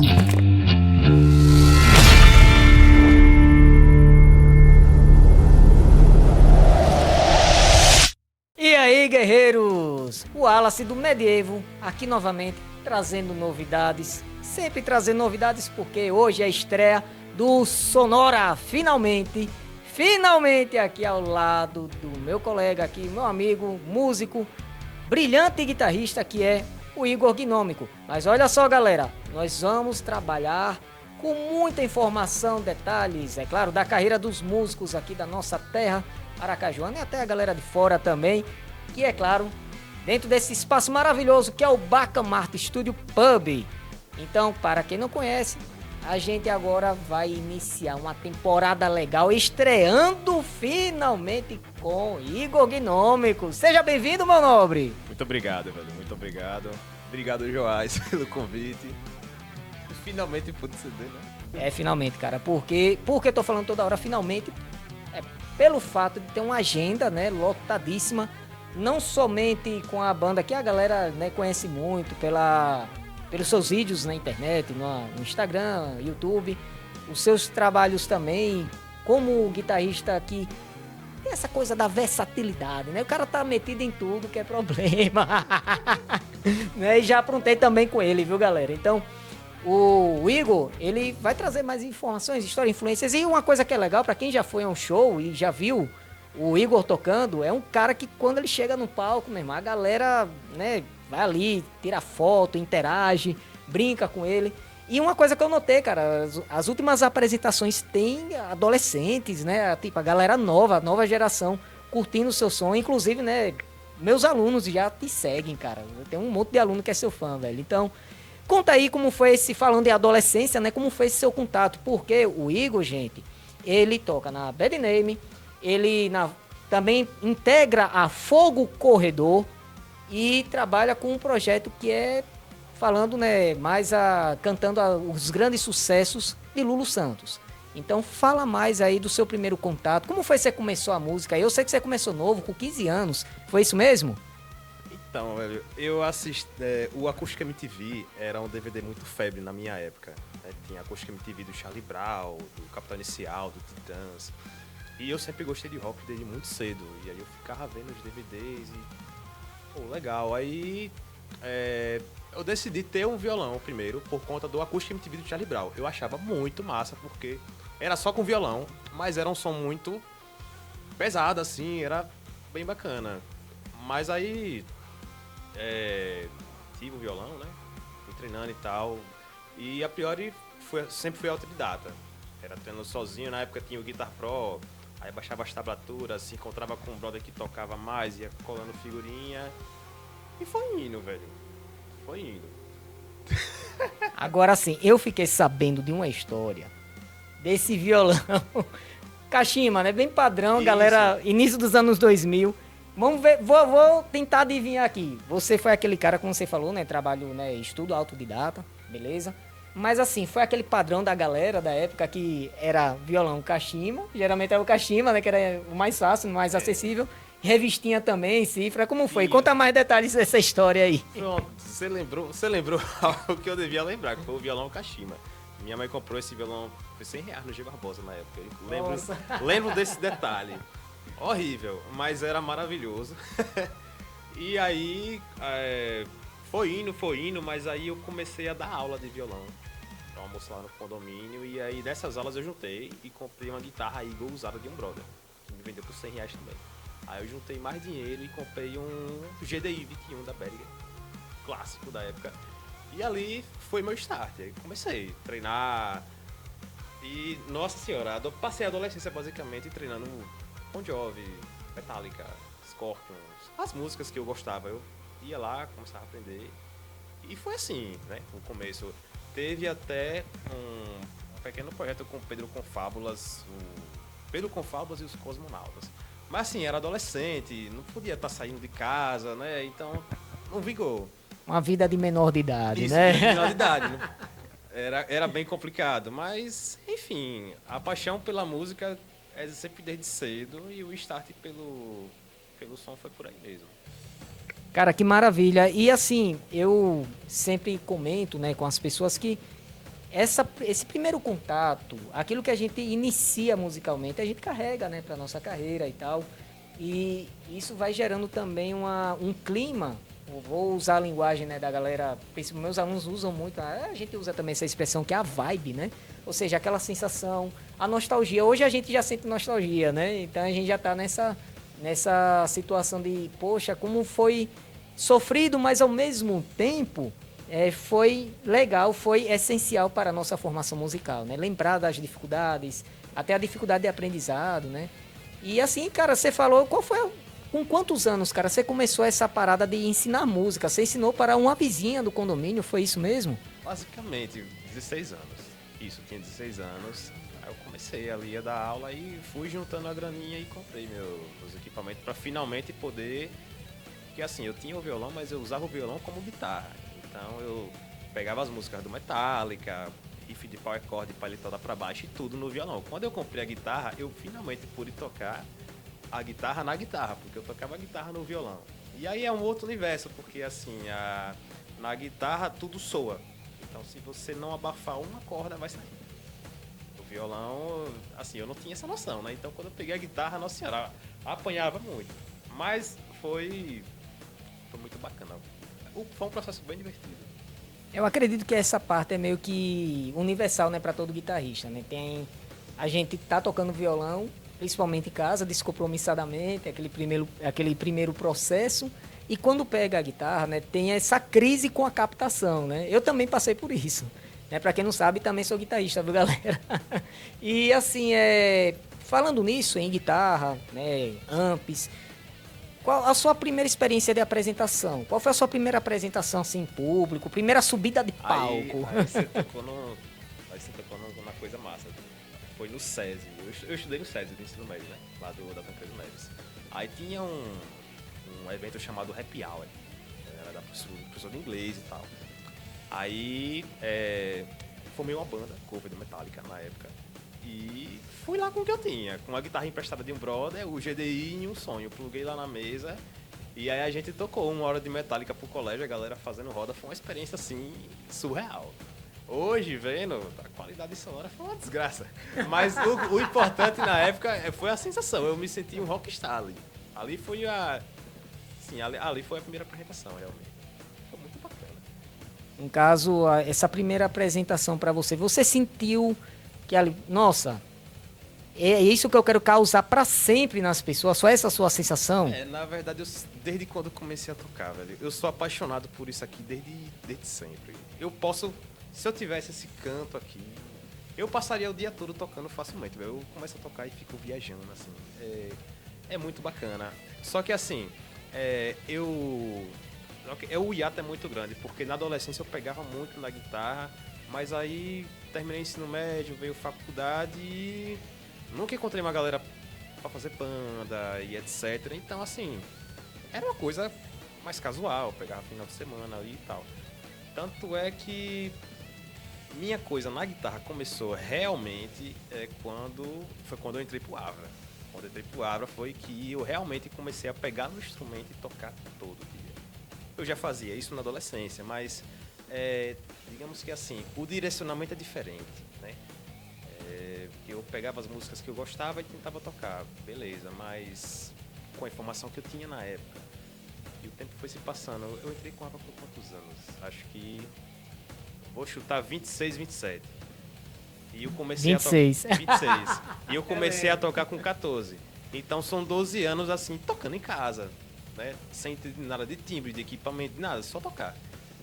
E aí, guerreiros? O Wallace do Medievo, aqui novamente, trazendo novidades. Sempre trazendo novidades porque hoje é a estreia do Sonora, finalmente aqui ao lado do meu colega aqui, meu amigo, músico, brilhante guitarrista que é o Igor Gnômico. Mas olha só, galera, nós vamos trabalhar com muita informação, detalhes, é claro, da carreira dos músicos aqui da nossa terra, Aracajuana, e até a galera de fora também, que é claro, dentro desse espaço maravilhoso que é o Bacamarte Studio Pub. Então, para quem não conhece, a gente agora vai iniciar uma temporada legal, estreando finalmente com Igor Gnômico. Seja bem-vindo, meu nobre! Muito obrigado, velho, muito obrigado. Obrigado, Joás, pelo convite. Finalmente pude ceder, né? É, finalmente, cara, porque eu tô falando toda hora finalmente, pelo fato de ter uma agenda, né, lotadíssima, não somente com a banda que a galera, né, conhece muito pelos seus vídeos na internet, no Instagram, YouTube, os seus trabalhos também, como guitarrista que tem essa coisa da versatilidade, né? O cara tá metido em tudo que é problema, né? E já aprontei também com ele, viu, galera? Então, o Igor, ele vai trazer mais informações, história, influências. E uma coisa que é legal, pra quem já foi a um show e já viu o Igor tocando, é um cara que quando ele chega no palco, meu irmão, a galera, né, vai ali, tira foto, interage, brinca com ele. E uma coisa que eu notei, cara, as últimas apresentações tem adolescentes, né, tipo a galera nova, a nova geração, curtindo o seu som. Inclusive, né, meus alunos já te seguem, cara. Tem um monte de aluno que é seu fã, velho. Então, conta aí como foi falando de adolescência, né, como foi esse seu contato. Porque o Igor, gente, ele toca na Bad Name, ele também integra a Fogo Corredor e trabalha com um projeto que é falando, né, mais cantando os grandes sucessos de Lulu Santos. Então fala mais aí do seu primeiro contato. Como foi que você começou a música? Eu sei que você começou novo, com 15 anos. Foi isso mesmo? Então, velho, eu assisti... o Acústica MTV era um DVD muito febre na minha época. Né? Tinha Acústica MTV do Charlie Brown, do Capital Inicial, do Titãs. E eu sempre gostei de rock desde muito cedo. E aí eu ficava vendo os DVDs e... Pô, legal. Aí eu decidi ter um violão primeiro por conta do Acústica MTV do Charlie Brown. Eu achava muito massa porque era só com violão, mas era um som muito pesado, assim, era bem bacana. Mas aí tive um violão, né? Fui treinando e tal. E a priori sempre fui autodidata. Era treinando sozinho, na época tinha o Guitar Pro. Aí baixava as tablaturas, se encontrava com um brother que tocava mais, ia colando figurinha. E foi indo, velho. Foi indo. Agora sim, eu fiquei sabendo de uma história desse violão. Kashima, né? Bem padrão, isso. Galera, início dos anos 2000. Vamos ver, vou tentar adivinhar aqui. Você foi aquele cara, como você falou, né? Trabalho, né? Estudo autodidata, beleza? Mas assim, foi aquele padrão da galera da época que era violão Kashima, geralmente era o Kashima, né, que era o mais fácil, o mais acessível, revistinha também, cifra, como foi? Conta mais detalhes dessa história aí. Pronto, você lembrou algo que eu devia lembrar, que foi o violão Kashima. Minha mãe comprou esse violão por R$100 no G Barbosa na época, lembro desse detalhe. Horrível, mas era maravilhoso. E aí, foi indo, mas aí eu comecei a dar aula de violão. Pra almoçar lá no condomínio. E aí dessas aulas eu juntei e comprei uma guitarra Eagle usada de um brother. Que me vendeu por R$100 também. Aí eu juntei mais dinheiro e comprei um GDI 21 da Behringer. Clássico da época. E ali foi meu start. Aí comecei a treinar. E, nossa senhora, passei a adolescência basicamente treinando Bon Jovi, Metallica, Scorpions. As músicas que eu gostava. Eu ia lá, começava a aprender. E foi assim, né? No começo. Teve até um pequeno projeto com o Pedro Confábulas, Pedro Confábulas e os Cosmonautas. Mas assim, era adolescente, não podia estar saindo de casa, né? Então, não vingou. Uma vida de menor de idade, isso, né? De menor de idade, né? Era bem complicado, mas, enfim, a paixão pela música é sempre desde cedo e o start pelo som foi por aí mesmo. Cara, que maravilha. E assim, eu sempre comento, né, com as pessoas que esse primeiro contato, aquilo que a gente inicia musicalmente, a gente carrega, né, para nossa carreira e tal. E isso vai gerando também um clima. Eu vou usar a linguagem, né, da galera, meus alunos usam muito, a gente usa também essa expressão que é a vibe, né? Ou seja, aquela sensação, a nostalgia. Hoje a gente já sente nostalgia, né? Então a gente já está nessa situação de, poxa, como foi sofrido, mas ao mesmo tempo foi legal, foi essencial para a nossa formação musical, né? Lembrar das dificuldades, até a dificuldade de aprendizado, né? E assim, cara, você falou, com quantos anos, cara, você começou essa parada de ensinar música? Você ensinou para uma vizinha do condomínio, foi isso mesmo? Basicamente, 16 anos. Isso, tinha 16 anos. Aí eu comecei ali a dar aula e fui juntando a graninha e comprei meus equipamentos para finalmente poder... Porque assim, eu tinha o violão, mas eu usava o violão como guitarra. Então eu pegava as músicas do Metallica, riff de power chord, paletada pra baixo e tudo no violão. Quando eu comprei a guitarra, eu finalmente pude tocar a guitarra na guitarra, porque eu tocava a guitarra no violão. E aí é um outro universo, porque assim, na guitarra tudo soa. Então se você não abafar uma corda, vai sair. O violão, assim, eu não tinha essa noção, né? Então quando eu peguei a guitarra, nossa senhora, apanhava muito. Mas foi muito bacana. Foi um processo bem divertido. Eu acredito que essa parte é meio que universal, né, para todo guitarrista, né? A gente tá tocando violão, principalmente em casa, descompromissadamente, aquele primeiro processo, e quando pega a guitarra, né, tem essa crise com a captação, né? Eu também passei por isso, né? Para quem não sabe, também sou guitarrista, viu, galera? E assim, falando nisso, em guitarra, né, amps, qual a sua primeira experiência de apresentação? Qual foi a sua primeira apresentação assim, em público? Primeira subida de palco? Aí você tocou numa coisa massa. Foi no SESI. Eu estudei no SESI, do ensino médio, né? Lá da Tancredo Neves. Aí tinha um evento chamado Happy Hour. Era da professor de inglês e tal. Aí formei uma banda, cover do Metallica na época. E fui lá com o que eu tinha, com a guitarra emprestada de um brother, o GDI e um sonho. Eu pluguei lá na mesa e aí a gente tocou 1 hora de Metallica pro colégio, a galera fazendo roda. Foi uma experiência, assim, surreal. Hoje, vendo, a qualidade sonora foi uma desgraça. Mas o importante na época foi a sensação. Eu me senti um rockstar ali. Ali foi ali foi a primeira apresentação, realmente. Foi muito bacana. No caso, essa primeira apresentação para você, você sentiu que ali, nossa, é isso que eu quero causar para sempre nas pessoas, só essa sua sensação? Na verdade, desde quando eu comecei a tocar, velho, eu sou apaixonado por isso aqui desde sempre. Se eu tivesse esse canto aqui, eu passaria o dia todo tocando facilmente, velho. Eu começo a tocar e fico viajando, assim. É muito bacana. Só que assim, o hiato é muito grande, porque na adolescência eu pegava muito na guitarra, mas aí terminei o ensino médio, veio faculdade e nunca encontrei uma galera pra fazer banda e etc. Então, assim, era uma coisa mais casual, pegava final de semana ali e tal. Tanto é que minha coisa na guitarra começou realmente quando eu entrei pro Avra. Quando eu entrei pro Avra foi que eu realmente comecei a pegar no instrumento e tocar todo dia. Eu já fazia isso na adolescência, mas digamos que assim, o direcionamento é diferente, né? Eu pegava as músicas que eu gostava e tentava tocar, beleza, mas com a informação que eu tinha na época. E o tempo foi se passando. Eu entrei com a ABBA por quantos anos? Acho que vou chutar 26, 27. E eu comecei 26. a tocar 26. E eu comecei a tocar com 14. Então são 12 anos assim, tocando em casa, né? Sem ter nada de timbre, de equipamento, nada, só tocar.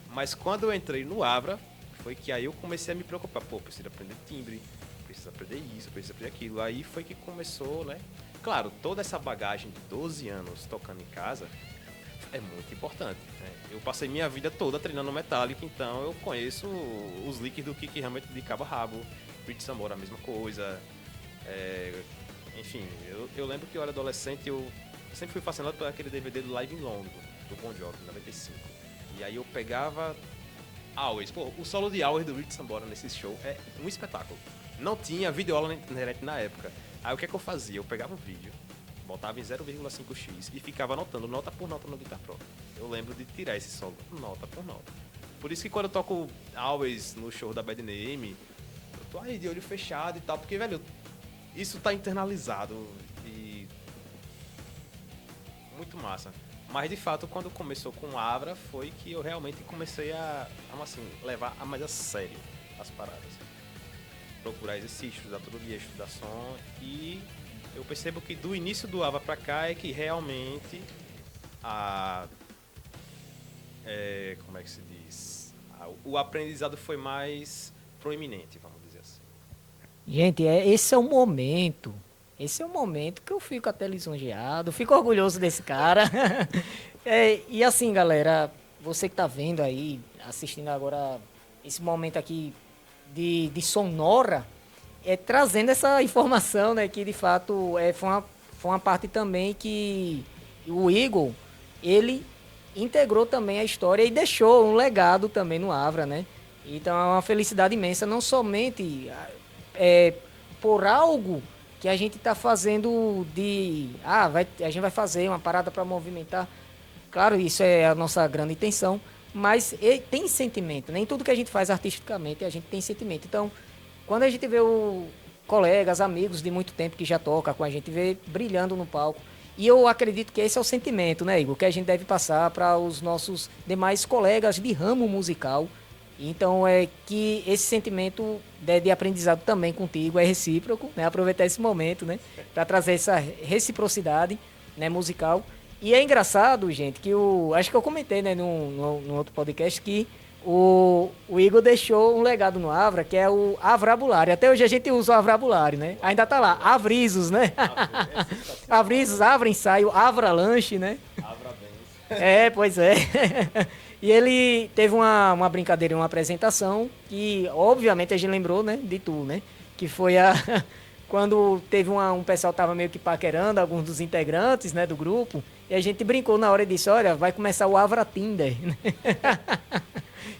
Mas quando eu entrei no Avra, foi que aí eu comecei a me preocupar. Pô, preciso aprender timbre, preciso aprender isso, preciso aprender aquilo. Aí foi que começou, né? Claro, toda essa bagagem de 12 anos tocando em casa é muito importante, né? Eu passei minha vida toda treinando Metallica, então eu conheço os licks do Kick Hammett de cabo a rabo. Rich Sambora, a mesma coisa. Enfim, eu lembro que eu era adolescente, eu sempre fui fascinado por aquele DVD do Live in London, do Bon Jovi, 95. E aí eu pegava Always. Pô, o solo de Always do Rich Sambora nesse show é um espetáculo. Não tinha videoaula na internet na época. Aí o que é que eu fazia? Eu pegava um vídeo, botava em 0,5x e ficava anotando nota por nota no Guitar Pro. Eu lembro de tirar esse solo nota por nota. Por isso que quando eu toco Always no show da Bad Name, eu tô aí de olho fechado e tal, porque, velho, isso tá internalizado e muito massa. Mas, de fato, quando começou com Avra, foi que eu realmente comecei a assim, levar mais a sério as paradas. Procurar exercícios, estudar todo dia, estudar som. E eu percebo que do início do Avra pra cá é que realmente como é que se diz? O aprendizado foi mais proeminente, vamos dizer assim. Gente, esse é o momento. Esse é o momento que eu fico até lisonjeado, fico orgulhoso desse cara. E assim, galera, você que tá vendo aí, assistindo agora esse momento aqui de sonora, trazendo essa informação, né, que de fato foi uma parte também que o Igor, ele integrou também a história e deixou um legado também no Avra, né? Então é uma felicidade imensa, não somente por algo que a gente está fazendo a gente vai fazer uma parada para movimentar. Claro, isso é a nossa grande intenção, mas tem sentimento. Nem tudo que a gente faz artisticamente a gente tem sentimento. Então, quando a gente vê colegas, amigos de muito tempo que já toca com a gente, vê brilhando no palco. E eu acredito que esse é o sentimento, né, Igor, que a gente deve passar para os nossos demais colegas de ramo musical. Então, é que esse sentimento de aprendizado também contigo é recíproco, né? Aproveitar esse momento, né? Para trazer essa reciprocidade, né, musical. E é engraçado, gente, que acho que eu comentei, né, no outro podcast, que o Igor deixou um legado no Avra, que é o Avrabulário. Até hoje a gente usa o Avrabulário, né? Ainda tá lá, Avrisos, né? Avrisos, Avra Ensaio, Avra Lanche, né? Avra Bens. Pois é. E ele teve uma brincadeira, uma apresentação, que obviamente a gente lembrou, né, de tu, né? Que foi quando teve um pessoal que tava meio que paquerando, alguns dos integrantes, né, do grupo, e a gente brincou na hora e disse, olha, vai começar o Avra Tinder.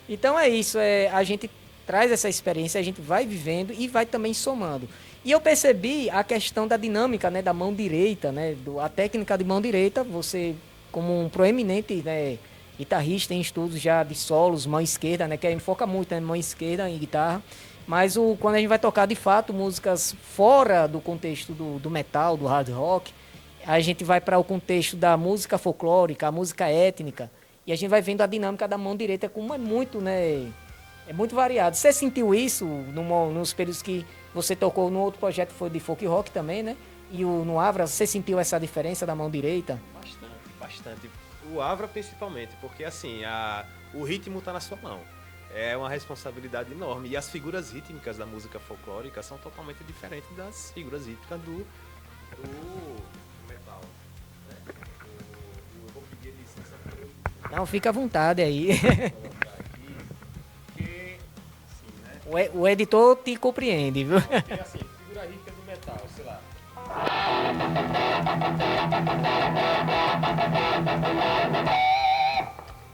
Então é isso, a gente traz essa experiência, a gente vai vivendo e vai também somando. E eu percebi a questão da dinâmica, né, da mão direita, né, a técnica de mão direita, você como um proeminente, né, guitarrista em estudos já de solos, mão esquerda, né, que foca muito, né, mão esquerda em guitarra, mas quando a gente vai tocar de fato músicas fora do contexto do metal, do hard rock, a gente vai para o contexto da música folclórica, a música étnica, e a gente vai vendo a dinâmica da mão direita como é muito, né, é muito variado. Você sentiu isso nos períodos que você tocou no outro projeto, foi de folk rock também, né? E no Avra, você sentiu essa diferença da mão direita? Bastante. O Avra principalmente, porque assim, o ritmo tá na sua mão. É uma responsabilidade enorme. E as figuras rítmicas da música folclórica são totalmente diferentes das figuras rítmicas do metal. Né? Eu vou pedir licença para eu... Não, fica à vontade aí. Porque, assim, né? O editor te compreende, viu? Porque assim, figura rítmica do metal, sei lá.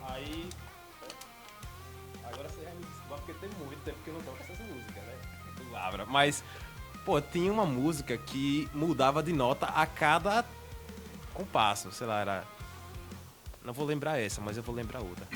Aí, agora você já me desculpa porque tem muito tempo que eu não toco essas músicas, né? Do Avra. Mas, pô, tinha uma música que mudava de nota a cada compasso, sei lá, era... Não vou lembrar essa, mas eu vou lembrar outra.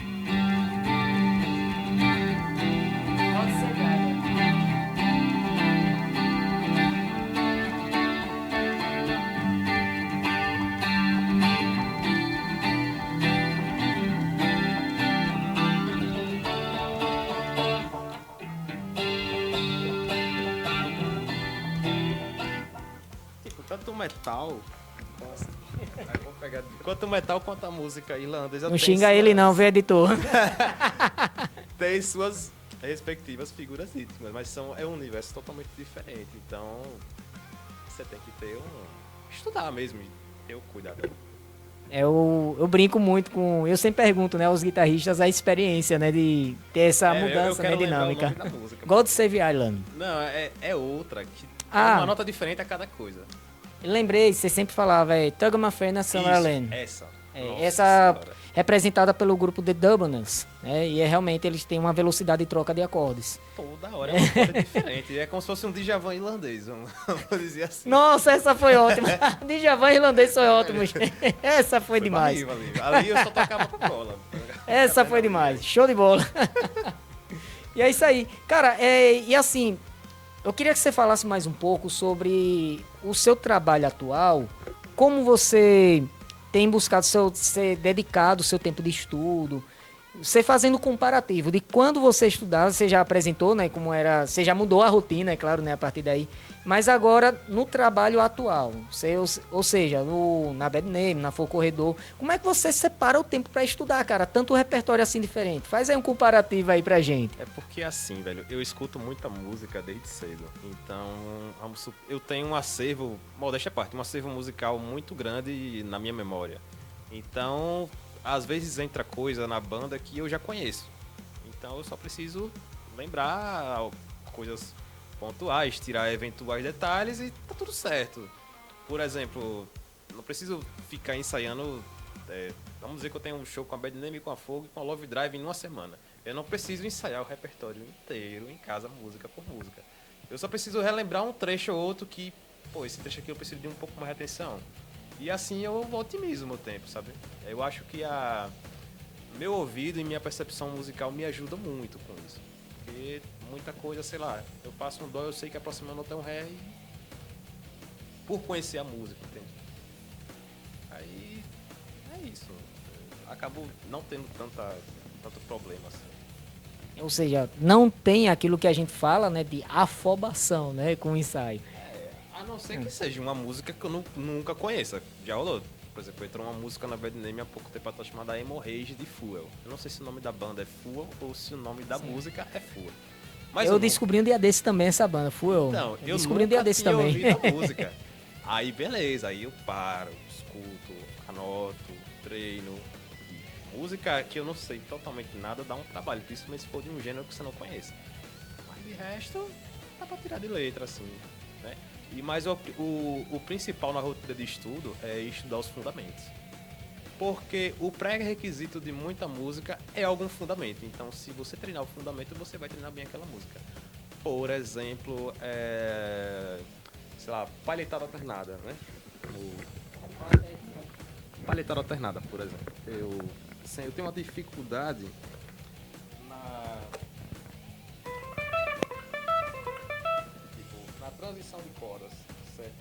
Tanto o metal, quanto o metal quanto a música irlandesa. Não xinga ele não, viu, editor? Tem suas respectivas figuras rítmicas, mas é um universo totalmente diferente. Então você tem que ter estudar mesmo e ter o cuidado. Eu brinco muito com... Eu sempre pergunto, né, aos guitarristas a experiência, né, de ter essa mudança, né, dinâmica. God Save Island. Não, é outra, que é uma nota diferente a cada coisa. Eu lembrei, você sempre falava, Tug My Friend Summerland. Essa. Essa representada pelo grupo The Dubliners, né? E realmente eles têm uma velocidade de troca de acordes. Toda hora é uma coisa diferente. É como se fosse um Djavan irlandês, vamos dizer assim. Nossa, essa foi ótima. Djavan irlandês foi ótimo. Essa foi demais. Ali eu só tocava com cola. Essa foi demais. Show de bola. E é isso aí. Cara, e assim, eu queria que você falasse mais um pouco sobre o seu trabalho atual, como você tem buscado ser dedicado o seu tempo de estudo, você fazendo comparativo de quando você estudava, você já apresentou, né, como era, você já mudou a rotina, é claro, né, a partir daí, mas agora no trabalho atual, ou seja, na Bad Name, na For Corredor, como é que você separa o tempo para estudar, cara? Tanto repertório assim diferente. Faz aí um comparativo aí pra gente. É porque assim, velho, eu escuto muita música desde cedo. Então, eu tenho um acervo, modéstia à parte, um acervo musical muito grande na minha memória. Então, às vezes entra coisa na banda que eu já conheço. Então eu só preciso lembrar coisas pontuais, tirar eventuais detalhes e tá tudo certo. Por exemplo, não preciso ficar ensaiando. Vamos dizer que eu tenho um show com a Bad Name, com a Fogo e com a Love Drive em uma semana. Eu não preciso ensaiar o repertório inteiro em casa, música por música. Eu só preciso relembrar um trecho ou outro que, pô, esse trecho aqui eu preciso de um pouco mais de atenção. E assim eu otimizo o meu tempo, sabe? Eu acho que meu ouvido e minha percepção musical me ajudam muito com isso. Porque muita coisa, sei lá, eu passo um dó, eu sei que a próxima nota é um ré e... por conhecer a música, entende? Aí é isso. Eu acabo não tendo tanto problema assim. Ou seja, não tem aquilo que a gente fala, né, de afobação, né, com o ensaio. A não ser que seja uma música que eu nunca conheça. Já rolou. Por exemplo, entrou uma música na Bad Name há pouco tempo atrás chamada Hemorrhage de Fuel. Eu não sei se o nome da banda é Fuel ou se o nome da música é Fuel. Mas eu descobri um dia desse também essa banda, Fuel. Então, eu descobri um nunca dia desse tinha também. ouvido a música. Aí beleza, aí eu paro, escuto, anoto, treino. Música que eu não sei totalmente nada dá um trabalho, principalmente se for de um gênero que você não conhece. Mas de resto, dá pra tirar de letra, assim, né? Mas o principal na rotina de estudo é estudar os fundamentos. Porque o pré-requisito de muita música é algum fundamento. Então, se você treinar o fundamento, você vai treinar bem aquela música. Por exemplo, sei lá, palhetada alternada, né? Palhetada alternada, por exemplo. Eu tenho uma dificuldade na transição de cordas, certo?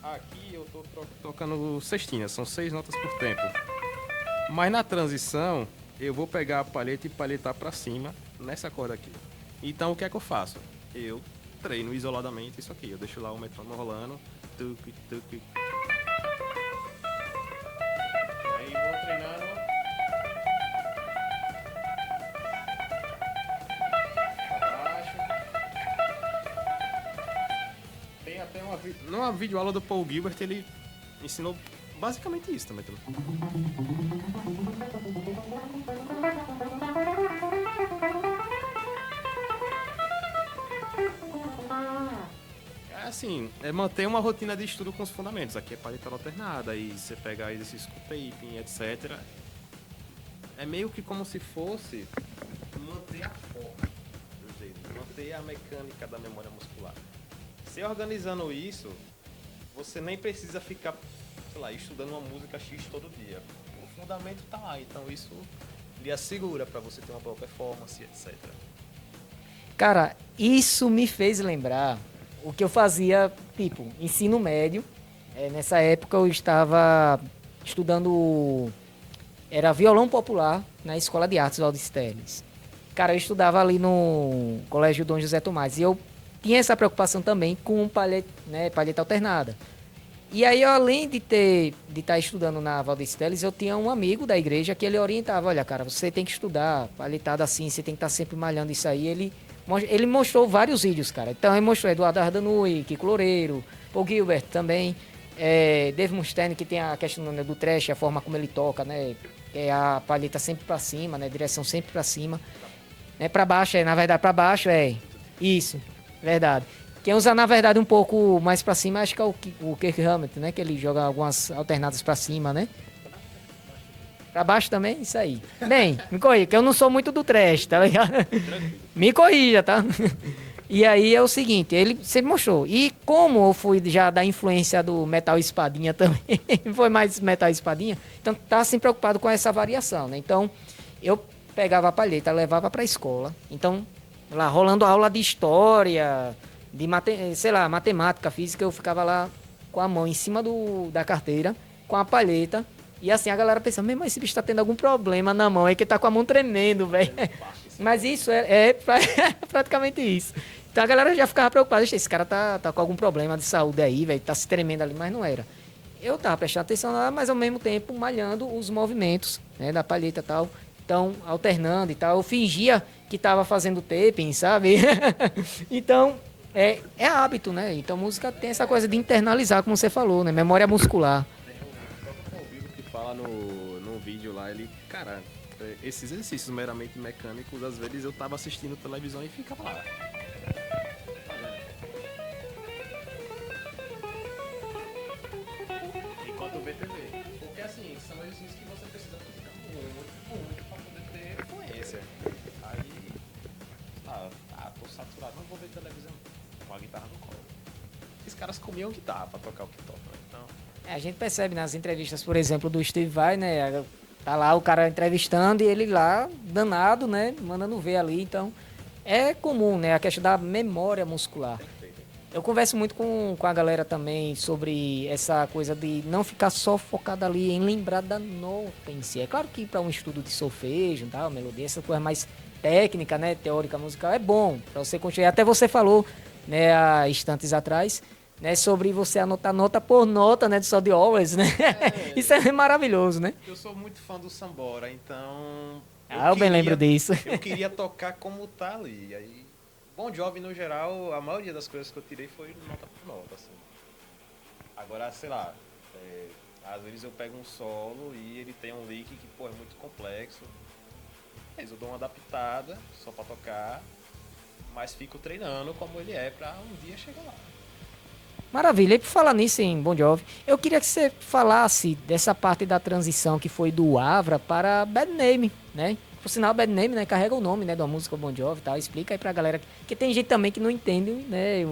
Aqui eu tô tocando sextinha, são 6 notas por tempo. Mas na transição, eu vou pegar a palheta e palhetar pra cima nessa corda aqui. Então o que é que eu faço? Eu treino isoladamente isso aqui. Eu deixo lá o metrônomo rolando. Tuc, tuc. Aí vou treinando. Tem até numa videoaula do Paul Gilbert, ele ensinou basicamente isso também. Assim, manter uma rotina de estudo com os fundamentos. Aqui é palhetada alternada, aí você pega exercício com taping, etc. É meio que como se fosse manter a forma do jeito, manter a mecânica da memória muscular. Se organizando isso, você nem precisa ficar, sei lá, estudando uma música X todo dia. O fundamento tá lá, então isso lhe assegura para você ter uma boa performance, etc. Cara, isso me fez lembrar o que eu fazia, tipo, ensino médio. Nessa época eu estava estudando, era violão popular na Escola de Artes Valdes Teles. Cara, eu estudava ali no Colégio Dom José Tomás e eu tinha essa preocupação também com palheta alternada. E aí, além de estar estudando na Valdes Teles, eu tinha um amigo da igreja que ele orientava, olha, cara, você tem que estudar palhetada assim, você tem que estar sempre malhando isso aí. Ele mostrou vários vídeos, cara. Então, ele mostrou Eduardo Ardanui, Kiko Loureiro, Paul Gilbert também, Dave Mustaine, que tem a questão, né, do trash, a forma como ele toca, né? É a palheta sempre pra cima, né? Direção sempre pra cima. Pra baixo, na verdade, pra baixo, isso, verdade. Quem usa, na verdade, um pouco mais pra cima, acho que é o Kirk Hammett, né? Que ele joga algumas alternadas pra cima, né? Pra baixo também? Isso aí. Bem, me corrija, que eu não sou muito do trash, tá ligado? Me corrija, tá? E aí é o seguinte, ele sempre mostrou. E como eu fui já da influência do metal espadinha também, foi mais metal espadinha, então tá sempre preocupado com essa variação, né? Então, eu pegava a palheta, levava pra escola. Então, lá rolando aula de história, de sei lá, matemática, física, eu ficava lá com a mão em cima da carteira, com a palheta. E assim, a galera pensando, mesmo esse bicho tá tendo algum problema na mão, é que tá com a mão tremendo, velho. Mas isso é praticamente isso. Então a galera já ficava preocupada, esse cara tá com algum problema de saúde aí, velho, tá se tremendo ali, mas não era. Eu tava prestando atenção lá, mas ao mesmo tempo malhando os movimentos, né, da palheta e tal. Então, alternando e tal. Eu fingia que tava fazendo taping, sabe? Então, é hábito, né? Então, música tem essa coisa de internalizar, como você falou, né? Memória muscular. O Vigo que fala no vídeo lá, ele, cara, esses exercícios meramente mecânicos, às vezes eu tava assistindo televisão e ficava lá. Enquanto vê TV. Porque assim, são exercícios que você precisa praticar muito pra poder ter fluência. Aí, tô saturado, não vou ver televisão. Com a guitarra no colo. Esses caras comiam guitarra pra tocar o que toca, né? Então... A gente percebe nas entrevistas, por exemplo, do Steve Vai, né? Tá lá o cara entrevistando e ele lá, danado, né? Mandando ver ali. Então, é comum, né? A questão da memória muscular. Eu converso muito com a galera também sobre essa coisa de não ficar só focado ali em lembrar da nota em si. É claro que para um estudo de solfejo, tal, melodia, essa coisa mais técnica, né? Teórica musical, é bom para você construir. Até você falou, né, há instantes atrás, né, sobre você anotar nota por nota, né, do Sol de Always, né? Isso é maravilhoso, né? Eu sou muito fã do Sambora, então... eu bem lembro disso. Eu queria tocar como tá ali. Aí, Bon Jovi, no geral, a maioria das coisas que eu tirei foi nota por nota, assim. Agora, sei lá, às vezes eu pego um solo e ele tem um lick que, pô, é muito complexo. Mas eu dou uma adaptada, só pra tocar, mas fico treinando como ele é pra um dia chegar lá. Maravilha. E por falar nisso em Bon Jovi, eu queria que você falasse dessa parte da transição que foi do Avra para Bad Name, né? Por sinal, Bad Name, né, carrega o nome, né, da música Bon Jovi e tal. Explica aí pra galera, que tem gente também que não entende, né,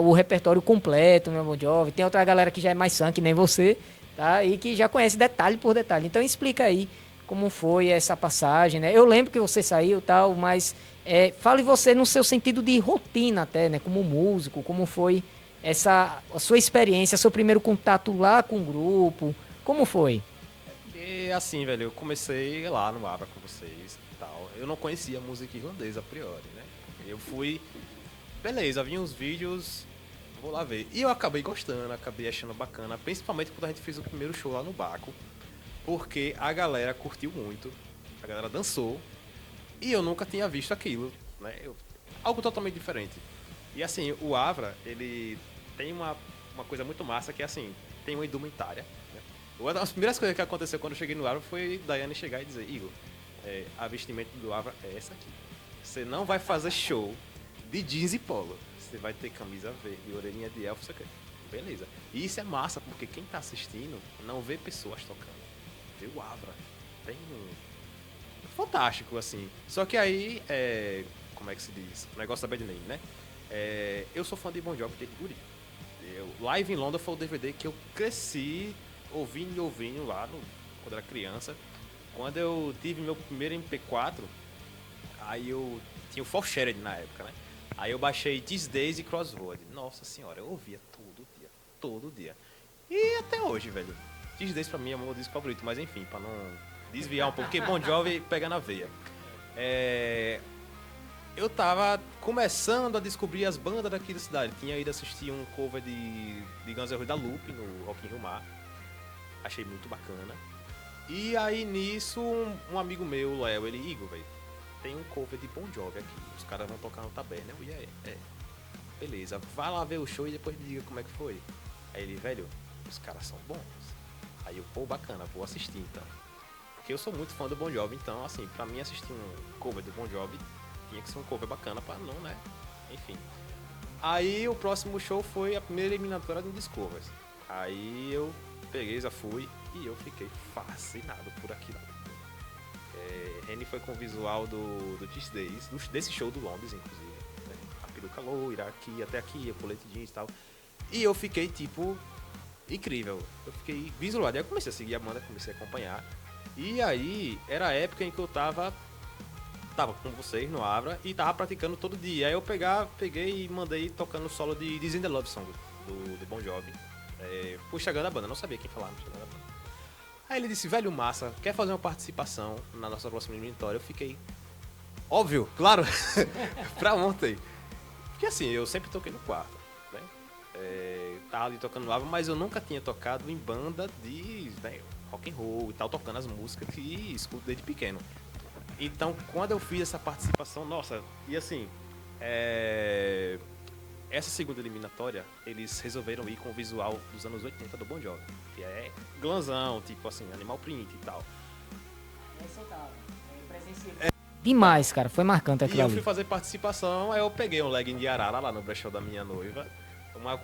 o repertório completo, né, Bon Jovi. Tem outra galera que já é mais fã, que nem você, tá? E que já conhece detalhe por detalhe. Então explica aí como foi essa passagem, né? Eu lembro que você saiu e tal, mas fale você no seu sentido de rotina até, né, como músico, como foi a sua experiência, seu primeiro contato lá com o grupo, como foi? E assim, velho, eu comecei lá no Abra com vocês e tal. Eu não conhecia música irlandesa a priori, né? Eu fui, beleza, vi uns vídeos, vou lá ver. E eu acabei gostando, acabei achando bacana, principalmente quando a gente fez o primeiro show lá no Baco, porque a galera curtiu muito, a galera dançou, e eu nunca tinha visto aquilo, né? Algo totalmente diferente. E assim, o Avra, ele tem uma coisa muito massa que é assim, tem uma indumentária. Né? Uma das primeiras coisas que aconteceu quando eu cheguei no Avra foi Daiane chegar e dizer, Igor, a vestimenta do Avra é essa aqui. Você não vai fazer show de jeans e polo. Você vai ter camisa verde, orelhinha de elfo, isso aqui. Beleza. E isso é massa, porque quem tá assistindo não vê pessoas tocando. Vê o Avra. Tem fantástico, assim. Só que aí, como é que se diz? O negócio da Bad Name, né? Eu sou fã de Bon Jovi desde guri. Live em London foi o DVD que eu cresci ouvindo lá quando era criança. Quando eu tive meu primeiro MP4, aí eu tinha o For Shared na época, né? Aí eu baixei These Days e Crossroad. Nossa senhora, eu ouvia todo dia. E até hoje, velho. These Days pra mim é o meu disco favorito, mas enfim, pra não desviar um pouco, porque Bon Jovi pega na veia. Eu tava começando a descobrir as bandas daqui da cidade. Tinha ido assistir um cover de Guns N' Roses da Loop no Rock in Rio Mar. Achei muito bacana. E aí nisso, um amigo meu, o Léo, ele, Igor, velho, tem um cover de Bon Jovi aqui. Os caras vão tocar no taberna. Eu ia, beleza, vai lá ver o show e depois me diga como é que foi. Aí ele, velho, os caras são bons. Aí eu, pô, bacana, vou assistir então. Porque eu sou muito fã do Bon Jovi, então assim, pra mim assistir um cover do Bon Jovi tinha que ser um cover bacana pra não, né? Enfim. Aí o próximo show foi a primeira eliminatória do Discovers. Aí eu peguei, já fui e eu fiquei fascinado por aquilo. Reni foi com o visual do These Days, desse show do Londres, inclusive. Né? A peruca loira, aqui, até aqui, colete jeans e tal. E eu fiquei, tipo, incrível. Eu fiquei visualizado. Aí eu comecei a seguir a banda, comecei a acompanhar. E aí, era a época em que eu tava com vocês no Avra e tava praticando todo dia. Aí eu peguei e mandei tocando o solo de This Is The Love Song, do Bon Jovi. Pro Instagram da banda, não sabia quem falava no Instagram da banda. Aí ele disse, velho, massa, quer fazer uma participação na nossa próxima eliminatória? Eu fiquei, óbvio, claro, pra ontem. Porque assim, eu sempre toquei no quarto, né? Tava ali tocando no Avra, mas eu nunca tinha tocado em banda de rock and roll e tal, tocando as músicas que escuto desde pequeno. Então, quando eu fiz essa participação, nossa, e assim, essa segunda eliminatória, eles resolveram ir com o visual dos anos 80 do Bon Jovi, que é glanzão, tipo assim, animal print e tal. Demais, cara, foi marcante aquilo ali. E ali. Eu fui fazer participação, aí eu peguei um legging de arara lá no brechó da minha noiva,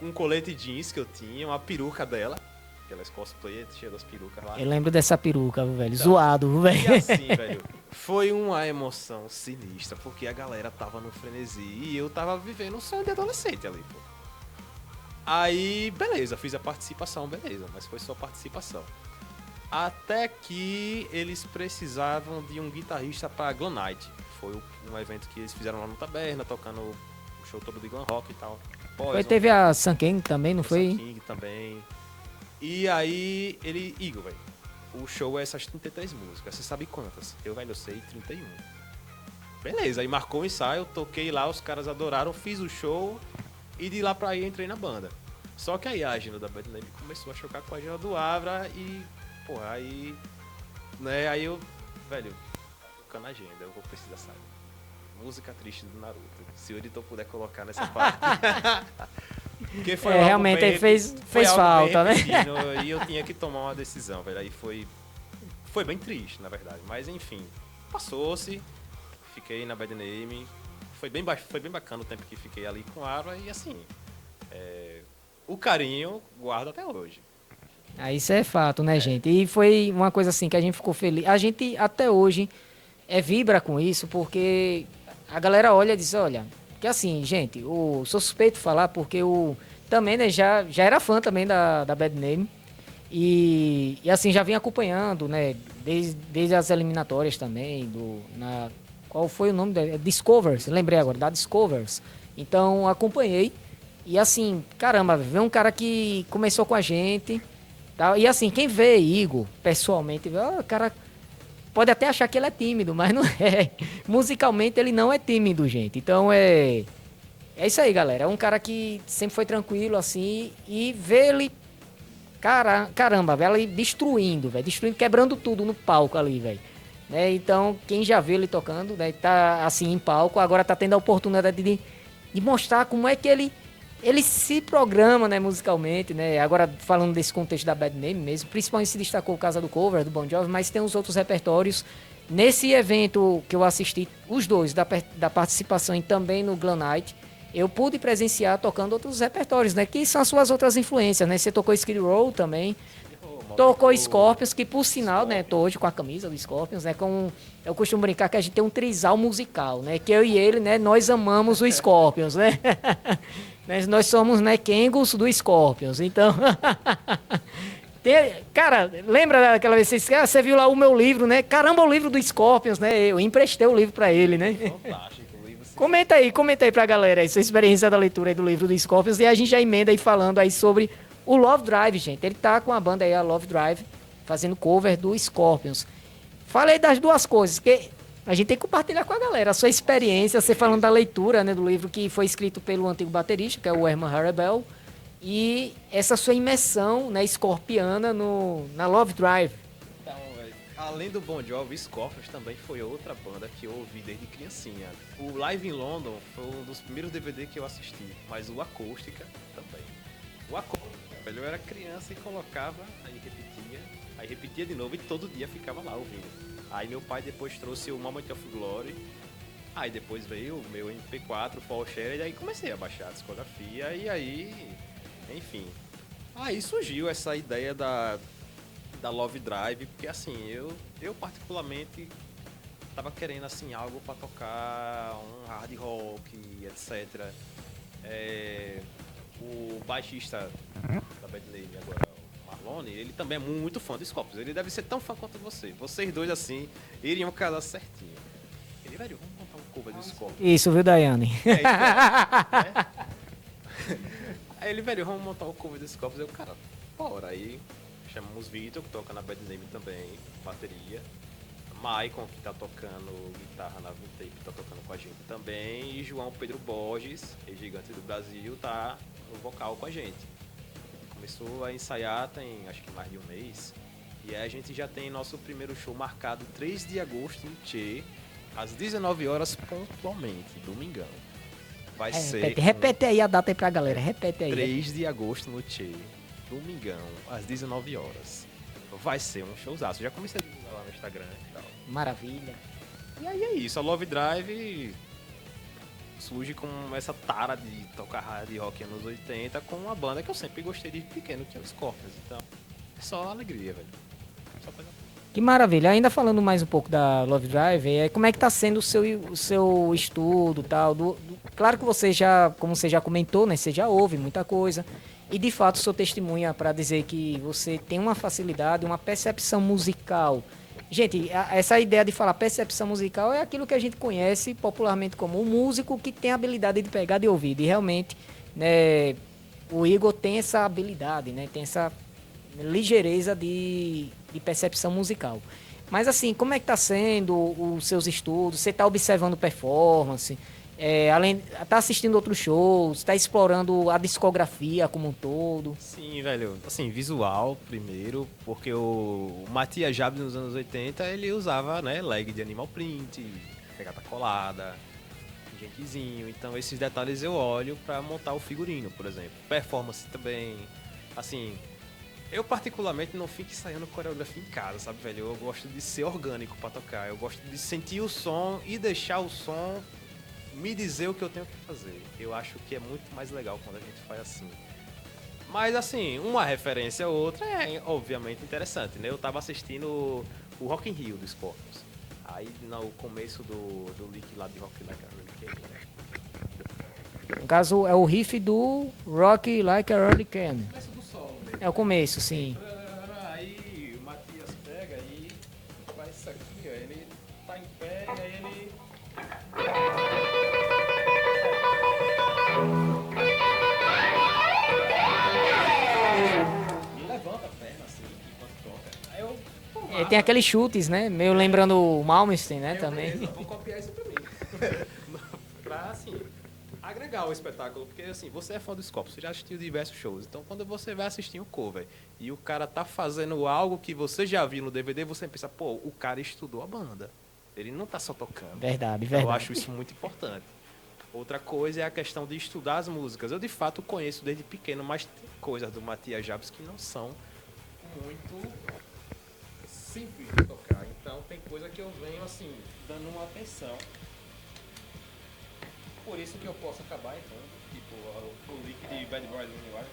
um colete jeans que eu tinha, uma peruca dela, aquelas cosplay cheia das perucas lá. Eu lembro dessa peruca, velho. Então, zoado, velho. E assim, velho, foi uma emoção sinistra, porque a galera tava no frenesi e eu tava vivendo um sonho de adolescente ali, pô. Aí, beleza, fiz a participação, beleza, mas foi só participação. Até que eles precisavam de um guitarrista pra Glam Night. Foi um evento que eles fizeram lá no Taberna, tocando o show todo de glam rock e tal. Teve a Sun King também, não foi? Sun King também. E aí, Igor, velho, o show é essas 33 músicas. Você sabe quantas? Eu sei 31. Beleza, aí marcou o ensaio, toquei lá, os caras adoraram, fiz o show e de lá pra aí entrei na banda. Só que aí a agenda da Bad Name começou a chocar com a agenda do Avra e, porra, aí, né, aí eu, velho, tocando a agenda, eu vou precisar sair. Música triste do Naruto. Se o editor puder colocar nessa parte. Porque foi realmente bem, fez falta, né? E eu tinha que tomar uma decisão, velho. Aí foi bem triste, na verdade. Mas enfim, passou-se. Fiquei na Bad Name. Foi bem bacana o tempo que fiquei ali com a Avra. E assim, o carinho guardo até hoje. Isso é fato, né, gente? E foi uma coisa assim que a gente ficou feliz. A gente até hoje vibra com isso, porque a galera olha e diz, olha... Que assim, gente, sou suspeito de falar porque também, né, já era fã também da Bad Name e assim, já vim acompanhando, né, desde as eliminatórias também, qual foi o nome dela? Discovers, lembrei agora, da Discovers. Então, acompanhei e assim, caramba, ver um cara que começou com a gente, tá? E assim, quem vê Igor pessoalmente, vê, o cara... Pode até achar que ele é tímido, mas não é. Musicalmente ele não é tímido, gente. Então é isso aí, galera. É um cara que sempre foi tranquilo, assim. E vê ele... Caramba, velho, ele destruindo, quebrando tudo no palco ali, velho. Né? Então, quem já viu ele tocando, né, tá assim em palco, agora tá tendo a oportunidade de mostrar como é que ele se programa, né, musicalmente, né? Agora, falando desse contexto da Bad Name mesmo, principalmente se destacou o caso do cover, do Bon Jovi, mas tem os outros repertórios. Nesse evento que eu assisti, os dois, da participação e também no Glam Night, eu pude presenciar tocando outros repertórios, né? Que são as suas outras influências, né? Você tocou Skid Row também, tocou Scorpions, que por sinal, né, tô hoje com a camisa do Scorpions, né, eu costumo brincar que a gente tem um trisal musical, né, que eu e ele, né, nós amamos o Scorpions, né, nós somos, né, Kengos do Scorpions, então, cara, lembra daquela vez, você viu lá o meu livro, né, caramba, o livro do Scorpions, né, eu emprestei o livro pra ele, né. Fantástico. Comenta aí pra galera aí, sua experiência da leitura aí do livro do Scorpions, e a gente já emenda aí falando aí sobre o Love Drive, gente. Ele tá com a banda aí, a Love Drive, fazendo cover do Scorpions. Falei das duas coisas, que a gente tem que compartilhar com a galera a sua experiência, você falando da leitura, né, do livro que foi escrito pelo antigo baterista, que é o Herman Harebel, e essa sua imersão, né, escorpiana na Love Drive. Então, além do Bon Jovi, Scorpions também foi outra banda que eu ouvi desde criancinha. O Live in London foi um dos primeiros DVD que eu assisti, mas o Acústica também. O Acústica, velho, eu era criança e colocava, aí repetia de novo e todo dia ficava lá ouvindo. Aí meu pai depois trouxe o Moment of Glory, aí depois veio o meu MP4, o Paul Share, e aí comecei a baixar a discografia e aí, enfim. Aí surgiu essa ideia da Love Drive, porque assim, eu particularmente tava querendo, assim, algo pra tocar um hard rock, etc. O baixista da Bad Name agora, o Marlone, ele também é muito fã do Scorpions. Ele deve ser tão fã quanto você. Vocês dois, assim, iriam casar certinho. Ele, velho, vamos montar um cover do Scorpions. Isso, viu, Daiane? Aí ele, velho, vamos montar um cover do Scorpions. Eu, cara, bora. Aí chamamos Vitor, que toca na Bad Name também, bateria. Maicon, que tá tocando guitarra na Vintape, que tá tocando com a gente também. E João Pedro Borges, ex-gigante do Brasil, tá no vocal com a gente. Começou a ensaiar tem acho que mais de um mês. E aí a gente já tem nosso primeiro show marcado 3 de agosto no Tchê, às 19 horas pontualmente, domingão. Vai ser. Repete aí a data aí pra galera, repete aí. 3 de agosto no Tchê, domingão, às 19 horas. Vai ser um showzaço. Já comecei a divulgar lá no Instagram e tal. Maravilha. E aí é isso, a Love Drive surge com essa tara de tocar hard rock anos 80 com uma banda que eu sempre gostei de pequeno, que é o Scorpions. Então, é só alegria, velho. Só coisa boa. Que maravilha. Ainda falando mais um pouco da Love Drive, como é que tá sendo o seu estudo e tal? Claro que você já, como você já comentou, né? Você já ouve muita coisa. E de fato, sou testemunha para dizer que você tem uma facilidade, uma percepção musical. Gente, essa ideia de falar percepção musical é aquilo que a gente conhece popularmente como um músico que tem a habilidade de pegar de ouvido. E realmente, né, o Igor tem essa habilidade, né? Tem essa ligeireza de percepção musical. Mas assim, como é que tá sendo os seus estudos? Você tá observando performance? Além, tá assistindo outros shows? Tá explorando a discografia como um todo? Sim, velho. Assim, visual primeiro, porque o Matias Jabs nos anos 80, ele usava, né, leg de animal print, regata colada, gentezinho. Então esses detalhes eu olho pra montar o figurino, por exemplo. Performance também. Assim, eu particularmente não fico ensaiando coreografia em casa, sabe, velho? Eu gosto de ser orgânico pra tocar. Eu gosto de sentir o som e deixar o som me dizer o que eu tenho que fazer. Eu acho que é muito mais legal quando a gente faz assim. Mas assim, uma referência ou outra é obviamente interessante, né? Eu tava assistindo o Rock in Rio do Scorpions. Aí no começo do leak lá de Rock Like a Hurricane, né? No caso, é o riff do Rock Like a Hurricane. O começo do solo mesmo. É o começo, sim. Aí o Matias pega e faz isso aqui, ó. Ele tá em pé e aí ele... levanta a perna assim, enquanto toca. Aí eu... tem aqueles chutes, né? Meio lembrando o Malmsteen, né? Também. Beleza, vou copiar isso pra mim. Pra, assim, agregar o espetáculo. Porque, assim, você é fã do Scorpions, você já assistiu diversos shows. Então, quando você vai assistir um cover e o cara tá fazendo algo que você já viu no DVD, você pensa, pô, o cara estudou a banda. Ele não tá só tocando. Verdade. Eu acho isso muito importante. Outra coisa é a questão de estudar as músicas. Eu, de fato, conheço desde pequeno, mas tem coisas do Matias Jabs que não são muito simples de tocar. Então, tem coisa que eu venho, assim, dando uma atenção. Por isso que eu posso acabar, então, tipo, o leak de Bad Boys New York.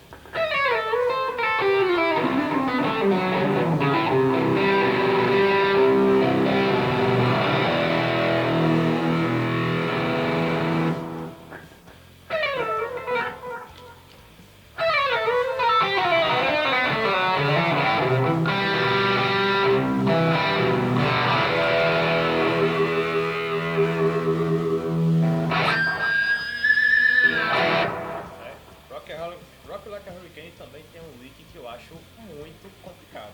Rock Like a Hurricane também tem um leak que eu acho muito complicado.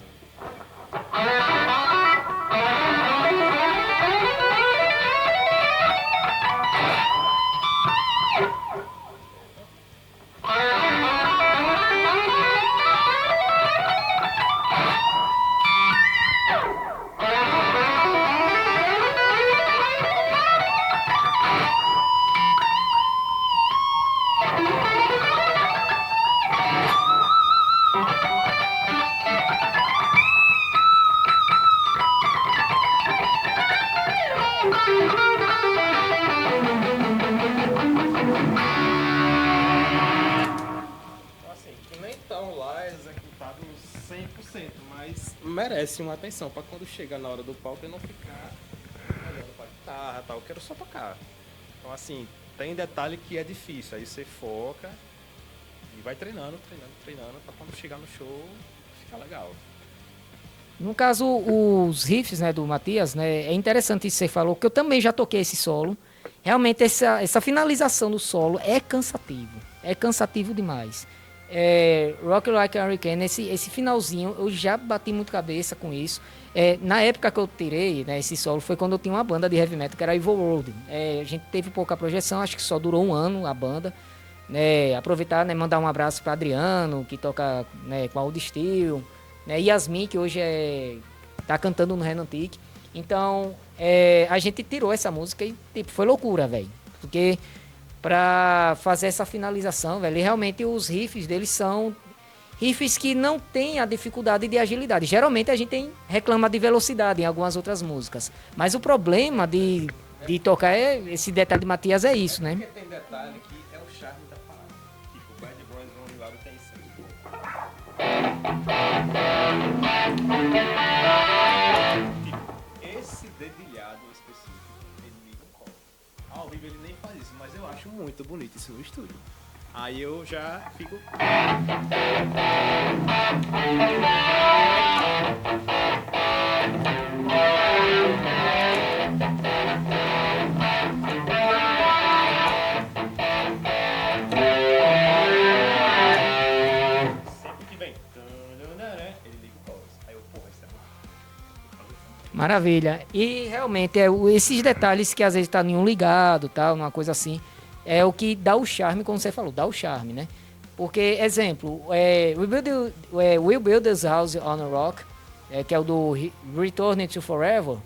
Mas merece uma atenção para quando chegar na hora do palco eu não ficar olhando para guitarra, tal, eu quero só tocar. Então, assim, tem detalhe que é difícil, aí você foca e vai treinando, pra quando chegar no show, ficar legal. No caso, os riffs, né, do Matias, né, é interessante isso que você falou, porque eu também já toquei esse solo. Realmente, essa finalização do solo é cansativo demais. Rock Like a Hurricane, esse finalzinho, eu já bati muito cabeça com isso. Na época que eu tirei, né, esse solo, foi quando eu tinha uma banda de heavy metal, que era Evil World. A gente teve pouca projeção, acho que só durou um ano a banda. Aproveitar, né, mandar um abraço para Adriano, que toca, né, com a Old Steel, né, Yasmin, que hoje tá cantando no Renantic. Então, a gente tirou essa música e tipo, foi loucura, velho. Porque pra fazer essa finalização, velho, realmente os riffs deles são riffs que não tem a dificuldade de agilidade. Geralmente a gente reclama de velocidade em algumas outras músicas. Mas o problema de tocar esse detalhe de Matias é isso, né? Porque tem detalhe que é o charme da parada. Tipo, o Bad Boys Only Love tem isso aí. Tipo, esse dedilhado específico, ele liga o colo. Ao vivo ele nem faz isso, mas eu acho muito bonito isso no estúdio. Aí eu já fico... Sempre que vem... Ele liga o colo. Aí eu, porra, isso é muito... Maravilha. E realmente, esses detalhes que às vezes tá em um ligado, tal, numa coisa assim, é o que dá o charme, como você falou, dá o charme, né? Porque, exemplo, We Build This House on a Rock, que é o do Return to Forever,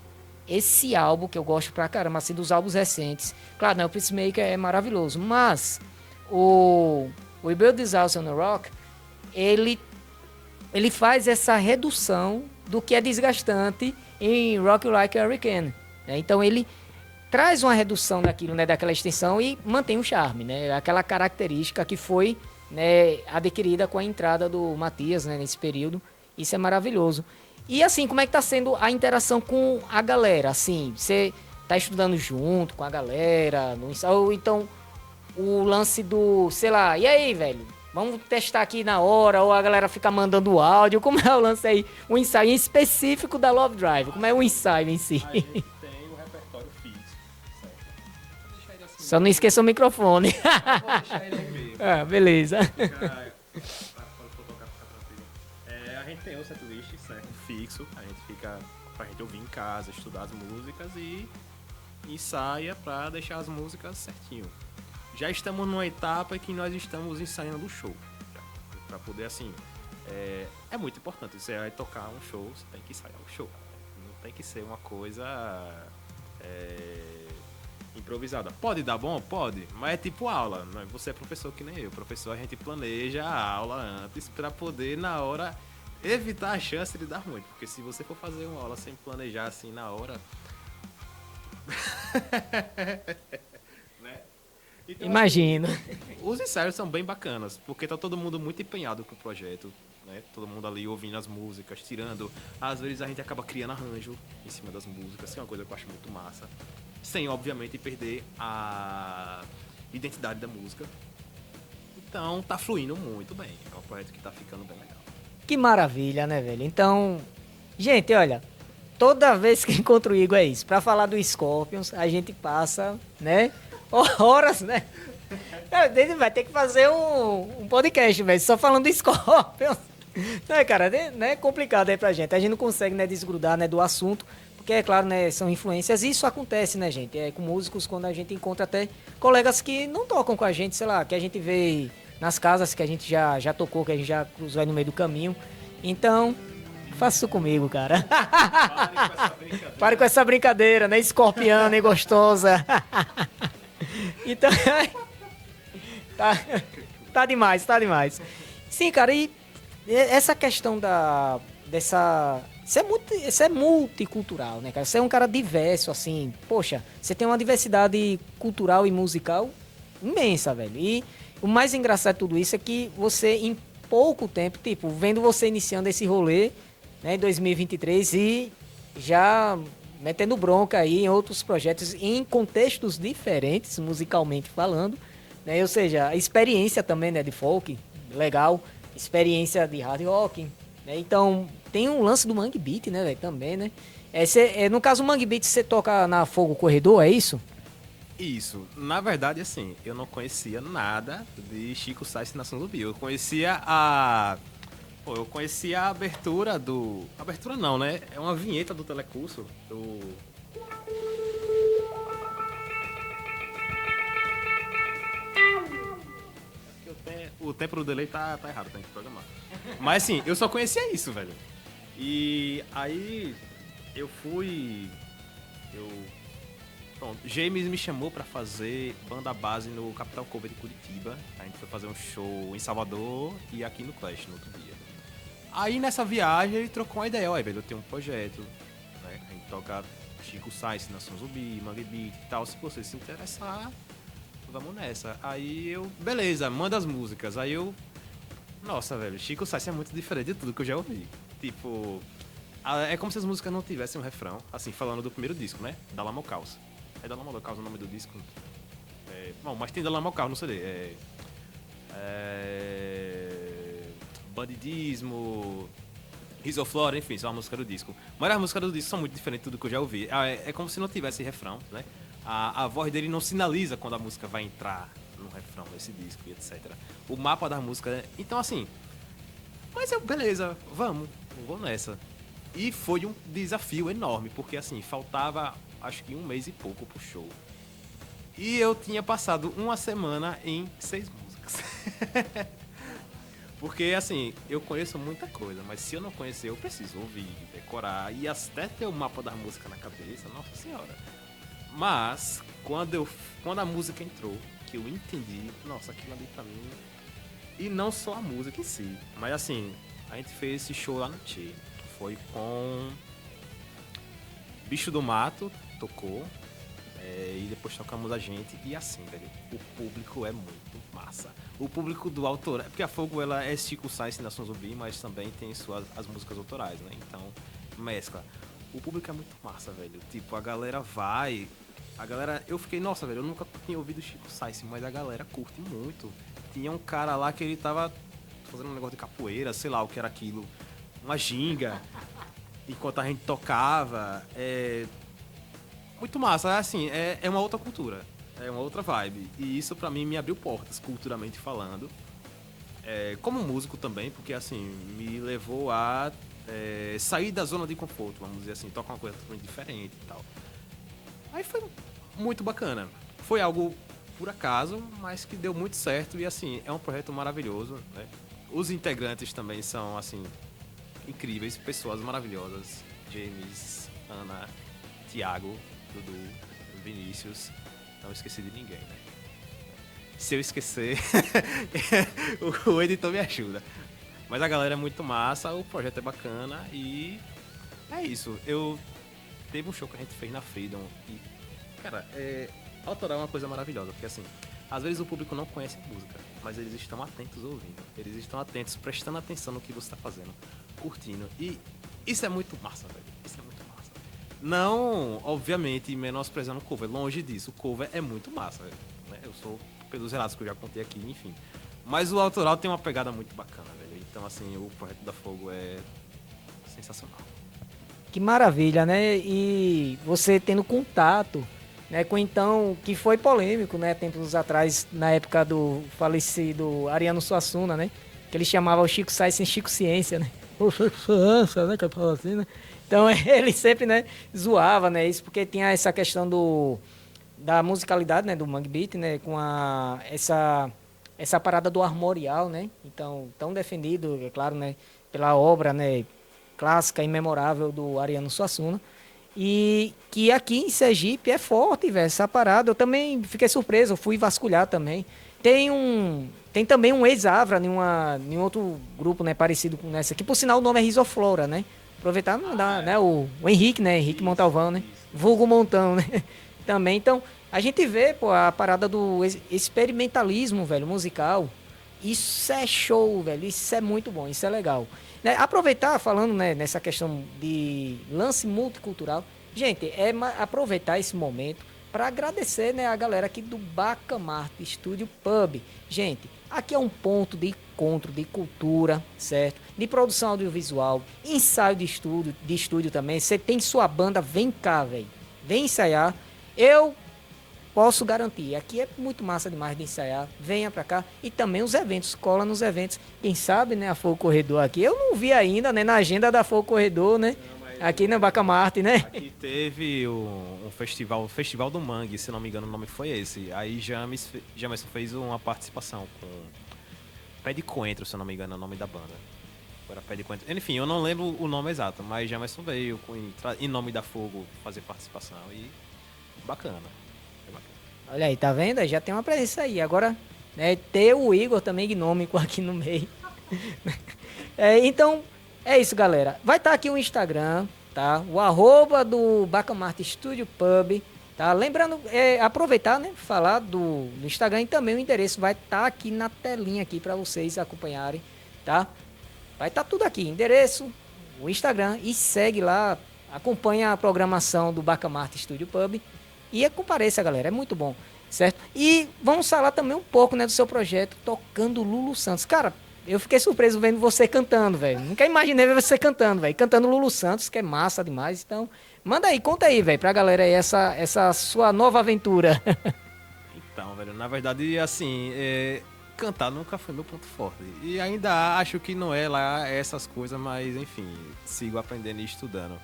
esse álbum que eu gosto pra caramba, assim, dos álbuns recentes. Claro, né, o Peacemaker é maravilhoso, mas o We Build This House on a Rock, ele faz essa redução do que é desgastante em Rock Like a Hurricane. Né? Então ele traz uma redução daquilo, né, daquela extensão e mantém o charme, né, aquela característica que foi, né, adquirida com a entrada do Matias, né, nesse período. Isso é maravilhoso. E assim, como é que tá sendo a interação com a galera? Assim, você tá estudando junto com a galera, no ensaio, ou então o lance do, sei lá, e aí, velho? Vamos testar aqui na hora, ou a galera fica mandando áudio. Como é o lance aí? Um ensaio em específico da Love Drive. Como é o ensaio em si? A gente tem o repertório fixo, certo? Vou deixar ele assim. Só não esqueça o microfone. Vou deixar ele aí mesmo. Ah, beleza. Quando for tocar, fica tranquilo. A gente tem o setlist, certo? Fixo. A gente fica pra gente ouvir em casa, estudar as músicas e ensaia pra deixar as músicas certinho. Já estamos numa etapa em que nós estamos ensaiando o show. Pra poder, assim... É muito importante. Você vai tocar um show, você tem que ensaiar o show. Não tem que ser uma coisa improvisada. Pode dar bom? Pode. Mas é tipo aula. Você é professor que nem eu. Professor, a gente planeja a aula antes pra poder, na hora, evitar a chance de dar ruim. Porque se você for fazer uma aula sem planejar assim na hora... Então, Imagino. Os ensaios são bem bacanas, porque tá todo mundo muito empenhado com o projeto, né? Todo mundo ali ouvindo as músicas, tirando. Às vezes a gente acaba criando arranjo em cima das músicas, que é uma coisa que eu acho muito massa. Sem, obviamente, perder a identidade da música. Então, tá fluindo muito bem. É um projeto que tá ficando bem legal. Que maravilha, né, velho? Então, gente, olha, toda vez que encontro o Igor é isso. Pra falar do Scorpions, a gente passa, né, horas, né? Ele vai ter que fazer um podcast, velho, só falando do Scorpions. Não, cara, né, é complicado aí pra gente. A gente não consegue, né, desgrudar, né, do assunto. Porque, é claro, né, são influências. E isso acontece, né, gente? Com músicos, quando a gente encontra até colegas que não tocam com a gente, sei lá, que a gente vê nas casas que a gente já tocou, que a gente já cruzou aí no meio do caminho. Então, faça isso comigo, cara. Pare com essa brincadeira, né? Escorpiana e gostosa. Então, tá demais, tá demais. Sim, cara, e essa questão Isso é multicultural, né, cara? Você é um cara diverso, assim. Poxa, você tem uma diversidade cultural e musical imensa, velho. E o mais engraçado de tudo isso é que você, em pouco tempo, tipo, vendo você iniciando esse rolê, né, em 2023 e já metendo bronca aí em outros projetos, em contextos diferentes, musicalmente falando, né? Ou seja, a experiência também, né, de folk, legal, experiência de hard rock, né? Então, tem um lance do Mangue Beat, né, velho, também, né? No caso, o Mangue Beat, você toca na Fogo Corredor, é isso? Isso. Na verdade, assim, eu não conhecia nada de Chico Sainz e Nação Zumbi. Eu conhecia a... Pô, eu conhecia a abertura do... Abertura não, né? É uma vinheta do telecurso. O tempo do delay tá errado, tem que programar. Mas assim, eu só conhecia isso, velho. E aí eu fui. Pronto, James me chamou pra fazer banda base no Capital Cover de Curitiba. A gente foi fazer um show em Salvador e aqui no Clash no outro dia. Aí nessa viagem ele trocou uma ideia, olha, velho, eu tenho um projeto, né? A gente toca Chico Sainz, Nação Zumbi, Mangue Beat e tal. Se você se interessar, vamos nessa. Aí eu, beleza, manda as músicas. Aí eu, nossa, velho, Chico Sainz é muito diferente de tudo que eu já ouvi. Tipo, é como se as músicas não tivessem um refrão, assim, falando do primeiro disco, né? Da Lama ao Caos. É da Lama ao Caos o nome do disco? Bom, mas tem da Lama ao Caos no CD. Bandidismo, Risoflora, enfim, são a música do disco. Mas as músicas do disco são muito diferentes de tudo que eu já ouvi. É como se não tivesse refrão, né? A voz dele não sinaliza quando a música vai entrar no refrão desse disco e etc. O mapa da música, né? Então, assim... Mas beleza, vou nessa. E foi um desafio enorme, porque, assim, faltava, acho que 1 mês e pouco pro show. E eu tinha passado uma semana em 6 músicas. Porque, assim, eu conheço muita coisa, mas se eu não conhecer, eu preciso ouvir, decorar e até ter o mapa da música na cabeça, nossa senhora. Mas, quando a música entrou, que eu entendi, nossa, aquilo ali pra mim... E não só a música em si, mas assim, a gente fez esse show lá no Tchê. Foi com... Bicho do Mato, tocou, e depois tocamos a gente, e assim, velho, o público é muito massa. O público do autor... Porque a Fogo, ela é Chico Sainz e Nação Zumbi, mas também tem as músicas autorais, né? Então, mescla. O público é muito massa, velho. Tipo, a galera vai... Eu fiquei, nossa, velho, eu nunca tinha ouvido Chico Sainz, mas a galera curte muito. Tinha um cara lá que ele tava fazendo um negócio de capoeira, sei lá o que era aquilo. Uma ginga. Enquanto a gente tocava. Muito massa, assim, é uma outra cultura. É uma outra vibe. E isso pra mim me abriu portas, culturalmente falando. Como músico também, porque assim, me levou a sair da zona de conforto, vamos dizer assim, tocar uma coisa totalmente diferente e tal. Aí foi muito bacana. Foi algo por acaso, mas que deu muito certo e assim, é um projeto maravilhoso, né? Os integrantes também são assim incríveis, pessoas maravilhosas. James, Ana, Thiago, Dudu, Vinícius, não esqueci de ninguém, né? Se eu esquecer, o editor me ajuda. Mas a galera é muito massa, o projeto é bacana e é isso. Teve um show que a gente fez na Freedom e, cara, autoral é uma coisa maravilhosa, porque assim, às vezes o público não conhece a música, mas eles estão atentos ouvindo, eles estão atentos, prestando atenção no que você está fazendo, curtindo, e isso é muito massa, velho, isso é muito massa. Não, obviamente, menosprezando o cover, longe disso, o cover é muito massa, velho, né? Eu sou, pelos relatos que eu já contei aqui, enfim, mas o autoral tem uma pegada muito bacana, velho, então assim, o Projeto da Fogo é sensacional. Que maravilha, né? E você tendo contato, né, com então, que foi polêmico, né, tempos atrás, na época do falecido Ariano Suassuna, né? Que ele chamava o Chico Sainz sem Chico Ciência, né? O Chico Ciência, né? Que ele falou assim, né? Então ele sempre, né, zoava, né? Isso porque tinha essa questão da musicalidade, né? Do Mangue Beat, né? Com essa parada do armorial, né? Então, tão defendido, é claro, né? Pela obra, né? Clássica e memorável do Ariano Suassuna. E que aqui em Sergipe é forte, velho, essa parada. Eu também fiquei surpreso, eu fui vasculhar também. Tem também um ex-Avra em outro grupo, né, parecido com essa, que por sinal o nome é Risoflora, né? Aproveitar, né, o Henrique, né, Henrique Montalvão, né? Vulgo Montão, né? Também, então, a gente vê, pô, a parada do experimentalismo, velho, musical. Isso é show, velho, isso é muito bom, isso é legal. Né, aproveitar, falando, né, nessa questão de lance multicultural, Gente, aproveitar esse momento para agradecer, né, a galera aqui do Bacamarte Studio Pub. Gente, aqui é um ponto de encontro, de cultura, certo? De produção audiovisual, ensaio de estúdio também. Você tem sua banda, vem cá, velho. Vem ensaiar. Eu posso garantir, aqui é muito massa demais de ensaiar. Venha pra cá. E também os eventos, cola nos eventos. Quem sabe, né, a Fogo Corredor aqui. Eu não vi ainda, né, na agenda da Fogo Corredor, né? Aqui na Bacamarte, né? Aqui teve um festival, o Festival do Mangue, se não me engano o nome foi esse. Aí Jamerson fez uma participação com Pé de Coentro, se não me engano é o nome da banda. Agora Pé de Coentro. Enfim, eu não lembro o nome exato, mas Jamerson veio em nome da Fogo fazer participação e bacana. É bacana. Olha aí, tá vendo? Já tem uma presença aí. Agora, né, ter o Igor também gnômico aqui no meio. Então, é isso, galera. Vai estar aqui o Instagram, tá? O @ do Bacamarte Studio Pub, tá? Lembrando, aproveitar, né? Falar do Instagram e também o endereço vai estar aqui na telinha aqui para vocês acompanharem, tá? Vai estar tudo aqui, endereço, o Instagram e segue lá, acompanha a programação do Bacamarte Studio Pub e compareça, galera, é muito bom, certo? E vamos falar também um pouco, né, do seu projeto Tocando Lulu Santos. Cara, eu fiquei surpreso vendo você cantando, velho. Nunca imaginei ver você cantando, velho. Cantando Lulu Santos, que é massa demais. Então, manda aí, conta aí, velho, pra galera aí essa sua nova aventura. Então, velho, na verdade, assim, cantar nunca foi meu ponto forte. E ainda acho que não é lá essas coisas, mas, enfim, sigo aprendendo e estudando.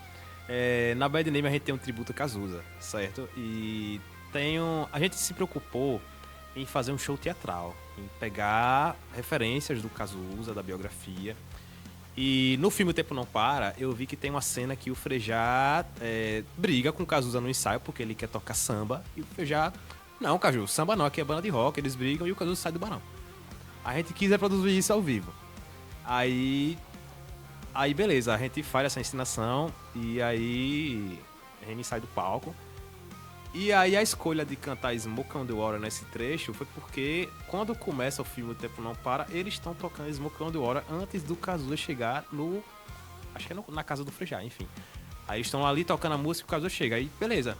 Na Bad Name a gente tem um tributo a Cazuza, certo? E a gente se preocupou em fazer um show teatral, em pegar referências do Cazuza, da biografia. E no filme O Tempo Não Para, eu vi que tem uma cena que o Frejá briga com o Cazuza no ensaio, porque ele quer tocar samba. E o Frejá, não, Caju, samba não, aqui é banda de rock, eles brigam e o Cazuza sai do barão. A gente quis reproduzir isso ao vivo. Aí beleza, a gente faz essa encenação e aí a gente sai do palco. E aí a escolha de cantar Smoke on the Water nesse trecho foi porque quando começa o filme O Tempo Não Para, eles estão tocando Smoke on the Water antes do Cazuza chegar acho que é na casa do Frejá, enfim. Aí estão ali tocando a música e o Cazuza chega, aí beleza.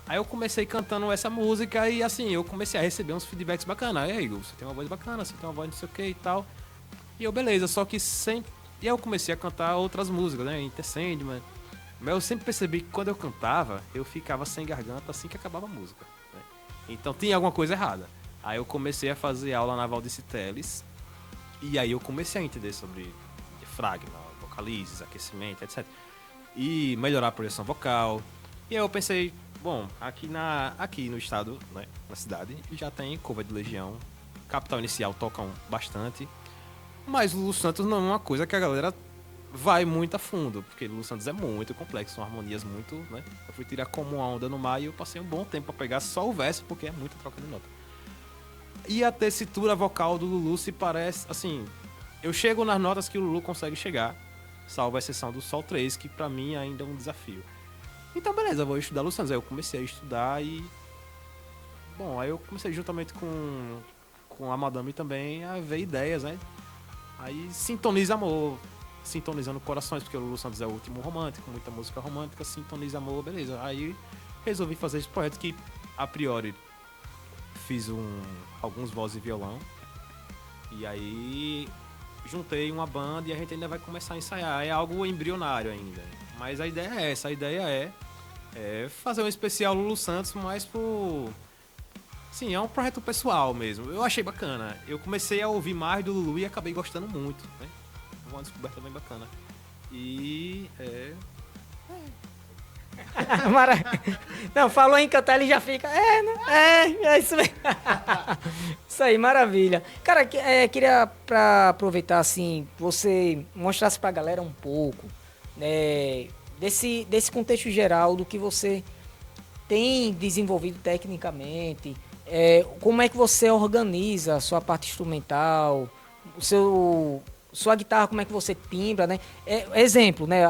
Aí eu comecei cantando essa música e assim, eu comecei a receber uns feedbacks bacanas. E aí, Igor, você tem uma voz bacana, você tem uma voz não sei o que e tal. E eu, beleza, só que sempre... E aí eu comecei a cantar outras músicas, né, Intercendman. Mas eu sempre percebi que quando eu cantava, eu ficava sem garganta assim que acabava a música, né? Então tinha alguma coisa errada. Aí eu comecei a fazer aula na Valdice Teles. E aí eu comecei a entender sobre diafragma, vocalizes, aquecimento, etc. E melhorar a projeção vocal. E aí eu pensei, bom, aqui no estado, né, na cidade, já tem cover de Legião. Capital Inicial tocam bastante. Mas Lulu Santos não é uma coisa que a galera vai muito a fundo, porque Lulu Santos é muito complexo, são harmonias muito, né? Eu fui tirar como uma onda no mar e eu passei um bom tempo pra pegar só o verso, porque é muita troca de nota. E a tessitura vocal do Lulu se parece, assim, eu chego nas notas que o Lulu consegue chegar, salvo a exceção do Sol 3, que pra mim ainda é um desafio. Então beleza, eu vou estudar Lulu Santos. Aí eu comecei a estudar e... Bom, aí eu comecei juntamente com a Madame também a ver ideias, né? Aí sintonizando corações, porque o Lulu Santos é o último romântico, muita música romântica, sintoniza amor, beleza. Aí resolvi fazer esse projeto que, a priori, fiz alguns vozes e violão. E aí juntei uma banda e a gente ainda vai começar a ensaiar. É algo embrionário ainda. Mas a ideia é essa, a ideia é fazer um especial Lulu Santos, mais por... Sim, é um projeto pessoal mesmo. Eu achei bacana. Eu comecei a ouvir mais do Lulu e acabei gostando muito, né? Uma descoberta bem bacana. E Não, falou em cantar, ele já fica. É isso mesmo. Isso aí, maravilha. Cara, queria pra aproveitar assim, você mostrasse pra galera um pouco, né, desse contexto geral do que você tem desenvolvido tecnicamente, como é que você organiza a sua parte instrumental, sua guitarra, como é que você timbra, né? Exemplo, né?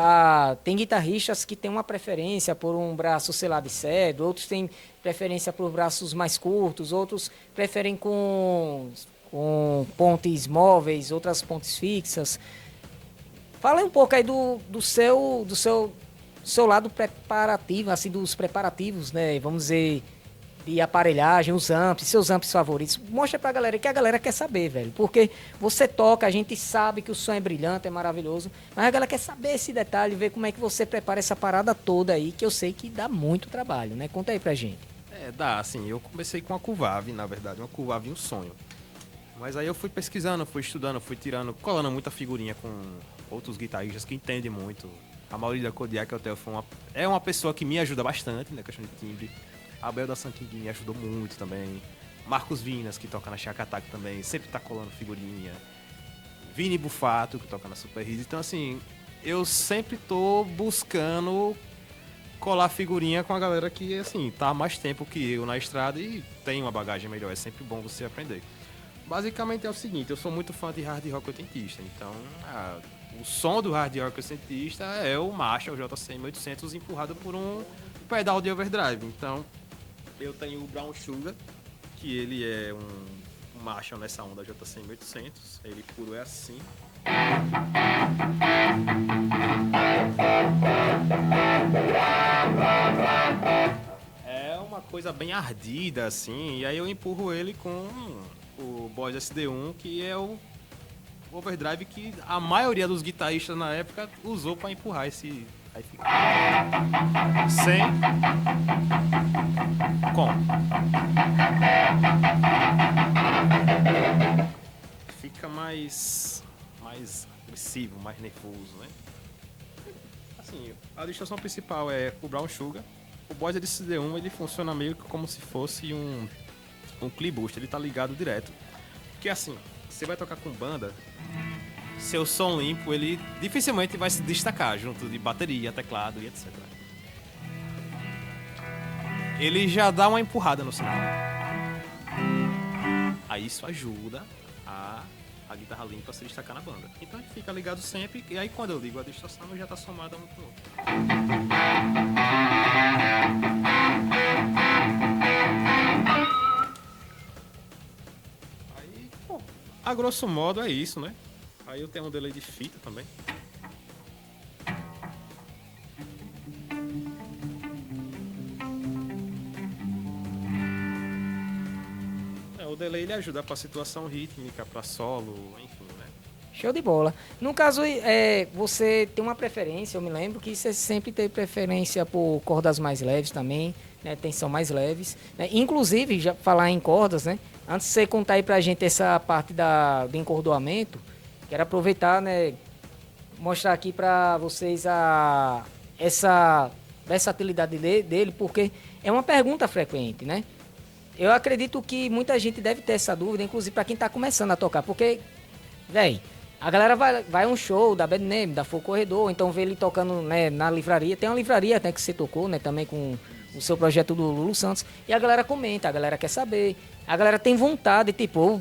Tem guitarristas que têm uma preferência por um braço selado e cedo, outros têm preferência por braços mais curtos, outros preferem com pontes móveis, outras pontes fixas. Fala aí um pouco aí do seu seu lado preparativo, assim, dos preparativos, né? Vamos dizer, de aparelhagem, os amps, seus amps favoritos. Mostra pra galera que a galera quer saber, velho. Porque você toca, a gente sabe que o som é brilhante, é maravilhoso, mas a galera quer saber esse detalhe, ver como é que você prepara essa parada toda aí, que eu sei que dá muito trabalho, né? Conta aí pra gente. Dá, assim, eu comecei com a Curvave, na verdade, uma Curvave e um sonho. Mas aí eu fui pesquisando, fui estudando, fui tirando, colando muita figurinha com outros guitarristas que entendem muito. A maioria da Kodiak Hotel é uma pessoa que me ajuda bastante na questão de timbre. A Bel da Sanking me ajudou muito também. Marcos Vinas, que toca na Chacatac também, sempre tá colando figurinha. Vini Bufato, que toca na Super Hits. Então, assim, eu sempre tô buscando colar figurinha com a galera que, assim, tá há mais tempo que eu na estrada e tem uma bagagem melhor. É sempre bom você aprender. Basicamente é o seguinte, eu sou muito fã de hard rock oitentista, então o som do hard rock oitentista é o Marshall JCM 800 empurrado por um pedal de overdrive. Então eu tenho o Brown Sugar, que ele é um Marshall nessa onda JCM 800, ele puro é assim. É uma coisa bem ardida assim, e aí eu empurro ele com o Boss SD1, que é o overdrive que a maioria dos guitarristas na época usou para empurrar esse. Aí fica. Sem. Com. Fica mais agressivo, mais nervoso, né? Assim, a distorção principal é o Brown Sugar. O Boss SD1 ele funciona meio que como se fosse um clip boost, ele tá ligado direto. Porque assim, você vai tocar com banda, seu som limpo, ele dificilmente vai se destacar junto de bateria, teclado e etc. Ele já dá uma empurrada no sinal. Aí isso ajuda a guitarra limpa a se destacar na banda. Então a gente fica ligado sempre, e aí quando eu ligo a distorção, já tá somada um com o outro. A grosso modo é isso, né? Aí eu tenho um delay de fita também. O delay ele ajuda pra situação rítmica, pra solo, enfim, né? Show de bola. No caso, você tem uma preferência, eu me lembro que você sempre teve preferência por cordas mais leves também, né? Tensão mais leves. Né? Inclusive, já falar em cordas, né? Antes de você contar aí pra gente essa parte do encordoamento, quero aproveitar, né? Mostrar aqui pra vocês essa versatilidade dele, porque é uma pergunta frequente, né? Eu acredito que muita gente deve ter essa dúvida, inclusive pra quem tá começando a tocar, porque, velho, a galera vai a um show da Bad Name, da Fogo Corredor, então vê ele tocando, né, na livraria. Tem uma livraria até que você tocou, né, também com o seu projeto do Lulu Santos. E a galera comenta, a galera quer saber. A galera tem vontade, tipo,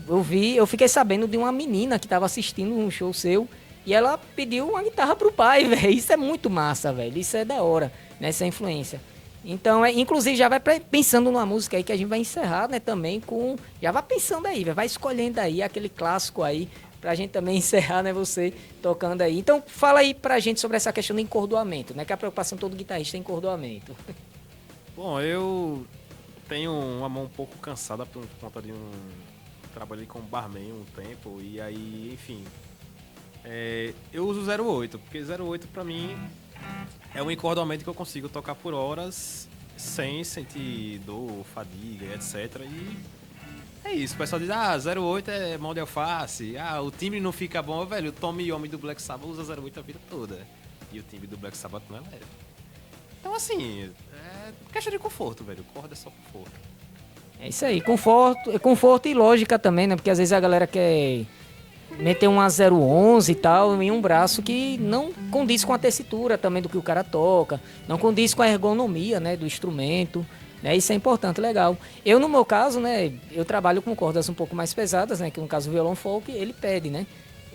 eu fiquei sabendo de uma menina que tava assistindo um show seu e ela pediu uma guitarra pro pai, velho. Isso é muito massa, velho. Isso é da hora, né, essa influência. Então, inclusive, já vai pensando numa música aí que a gente vai encerrar, né, também com... Já vai pensando aí, vai escolhendo aí aquele clássico aí, pra gente também encerrar, né, você tocando aí. Então, fala aí pra gente sobre essa questão do encordoamento, né, que a preocupação de todo guitarrista é encordoamento. Bom, eu tenho uma mão um pouco cansada por conta de trabalhei como barman um tempo, e aí, enfim... eu uso 08, porque 08 pra mim... É um encordoamento que eu consigo tocar por horas sem sentir dor, fadiga, etc. E é isso. O pessoal diz, 08 é mão de alface, o timbre não fica bom. Velho, o Tommy Yomi do Black Sabbath usa 08 a vida toda. E o timbre do Black Sabbath não é leve. Então, assim, é questão de conforto, velho. Corda é só conforto. É isso aí, conforto e lógica também, né? Porque às vezes a galera quer meter um 011 e tal em um braço que não condiz com a tessitura também do que o cara toca, não condiz com a ergonomia, né, do instrumento, né? Isso é importante, legal. Eu, no meu caso, né, eu trabalho com cordas um pouco mais pesadas, né, que no caso o violão folk, ele pede, né?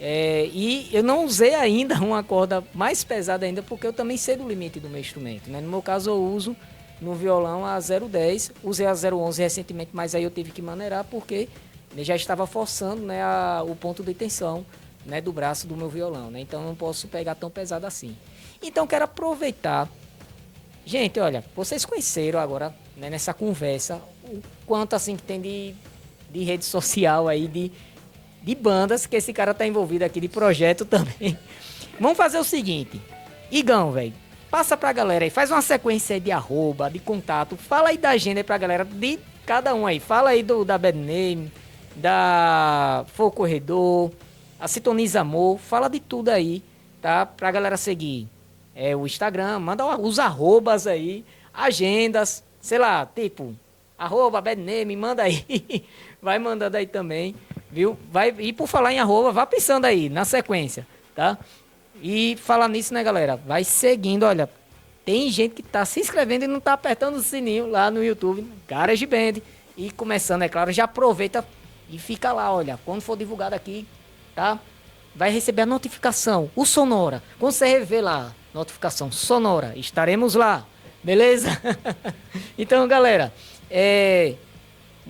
E eu não usei ainda uma corda mais pesada ainda, porque eu também sei do limite do meu instrumento, né? No meu caso eu uso no violão a 010, usei a 011 recentemente, mas aí eu tive que maneirar porque ele já estava forçando, né, o ponto de tensão, né, do braço do meu violão, né? Então eu não posso pegar tão pesado assim. Então quero aproveitar Gente, olha, vocês conheceram agora, né, nessa conversa, o quanto assim que tem de rede social aí, de bandas que esse cara tá envolvido aqui, de projeto também. Vamos fazer o seguinte, Igão, velho, passa pra galera aí, faz uma sequência aí de arroba, de contato, fala aí da agenda aí pra galera, de cada um aí, fala aí da Bad Name, da Fogo Corredor, a Sintoniza Amor, fala de tudo aí, tá? Pra galera seguir o Instagram, manda os arrobas aí, agendas, sei lá, tipo, arroba Bad Name, manda aí, vai mandando aí também, viu? Vai, e por falar em arroba, vá pensando aí, na sequência, tá? E falar nisso, né, galera? Vai seguindo, olha, tem gente que tá se inscrevendo e não tá apertando o sininho lá no YouTube, Garage Band, e começando, é claro, já aproveita e fica lá, olha, quando for divulgado aqui, tá? Vai receber a notificação, o Sonora. Quando você rever lá, notificação Sonora, estaremos lá, beleza? Então, galera,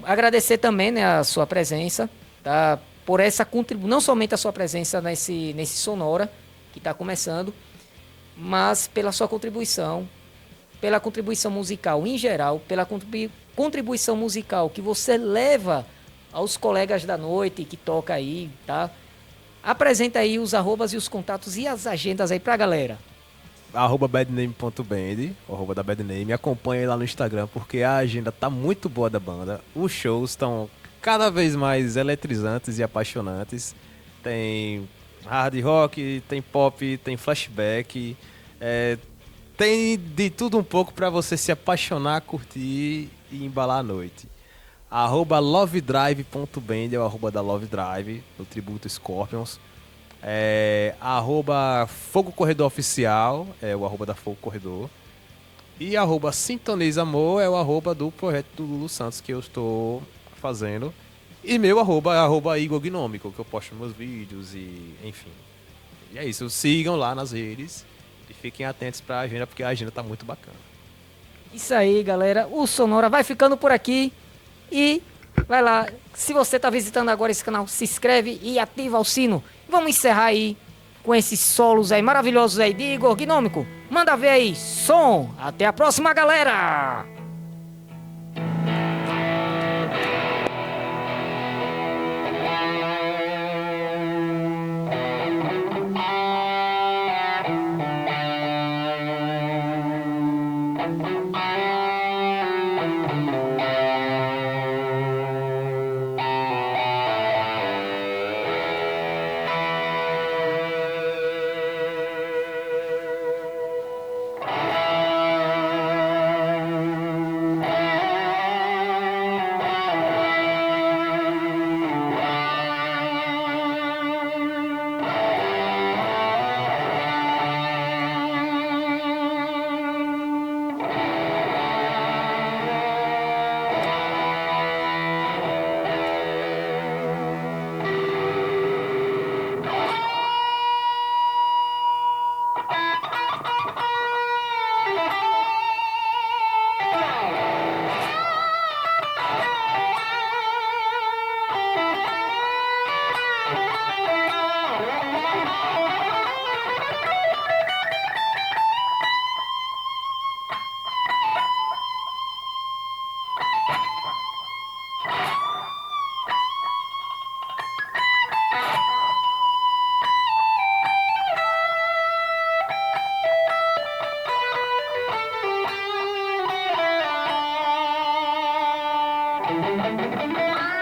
agradecer também, né, a sua presença, tá? Por essa contribuição, não somente a sua presença nesse Sonora, que está começando, mas pela sua contribuição, pela contribuição musical em geral, pela contribuição musical que você leva aos colegas da noite que toca aí, tá? Apresenta aí os arrobas e os contatos e as agendas aí pra galera. @badname.band, arroba da Badname, acompanha aí lá no Instagram, porque a agenda tá muito boa da banda, os shows estão cada vez mais eletrizantes e apaixonantes, tem hard rock, tem pop, tem flashback, tem de tudo um pouco pra você se apaixonar, curtir e embalar a noite. @lovedrive.band é o arroba da Love Drive, do Tributo Scorpions. Fogo Corredor Oficial é o arroba da Fogo Corredor. E Sintoniza Amor é o arroba do projeto do Lulu Santos que eu estou fazendo. E meu arroba é Igor Gnômico, que eu posto meus vídeos e enfim. E é isso, sigam lá nas redes e fiquem atentos pra agenda, porque a agenda tá muito bacana. Isso aí, galera. O Sonora vai ficando por aqui. E vai lá, se você tá visitando agora esse canal, se inscreve e ativa o sino. Vamos encerrar aí com esses solos aí maravilhosos aí de Igor Gnômico. Manda ver aí, som. Até a próxima, galera! Música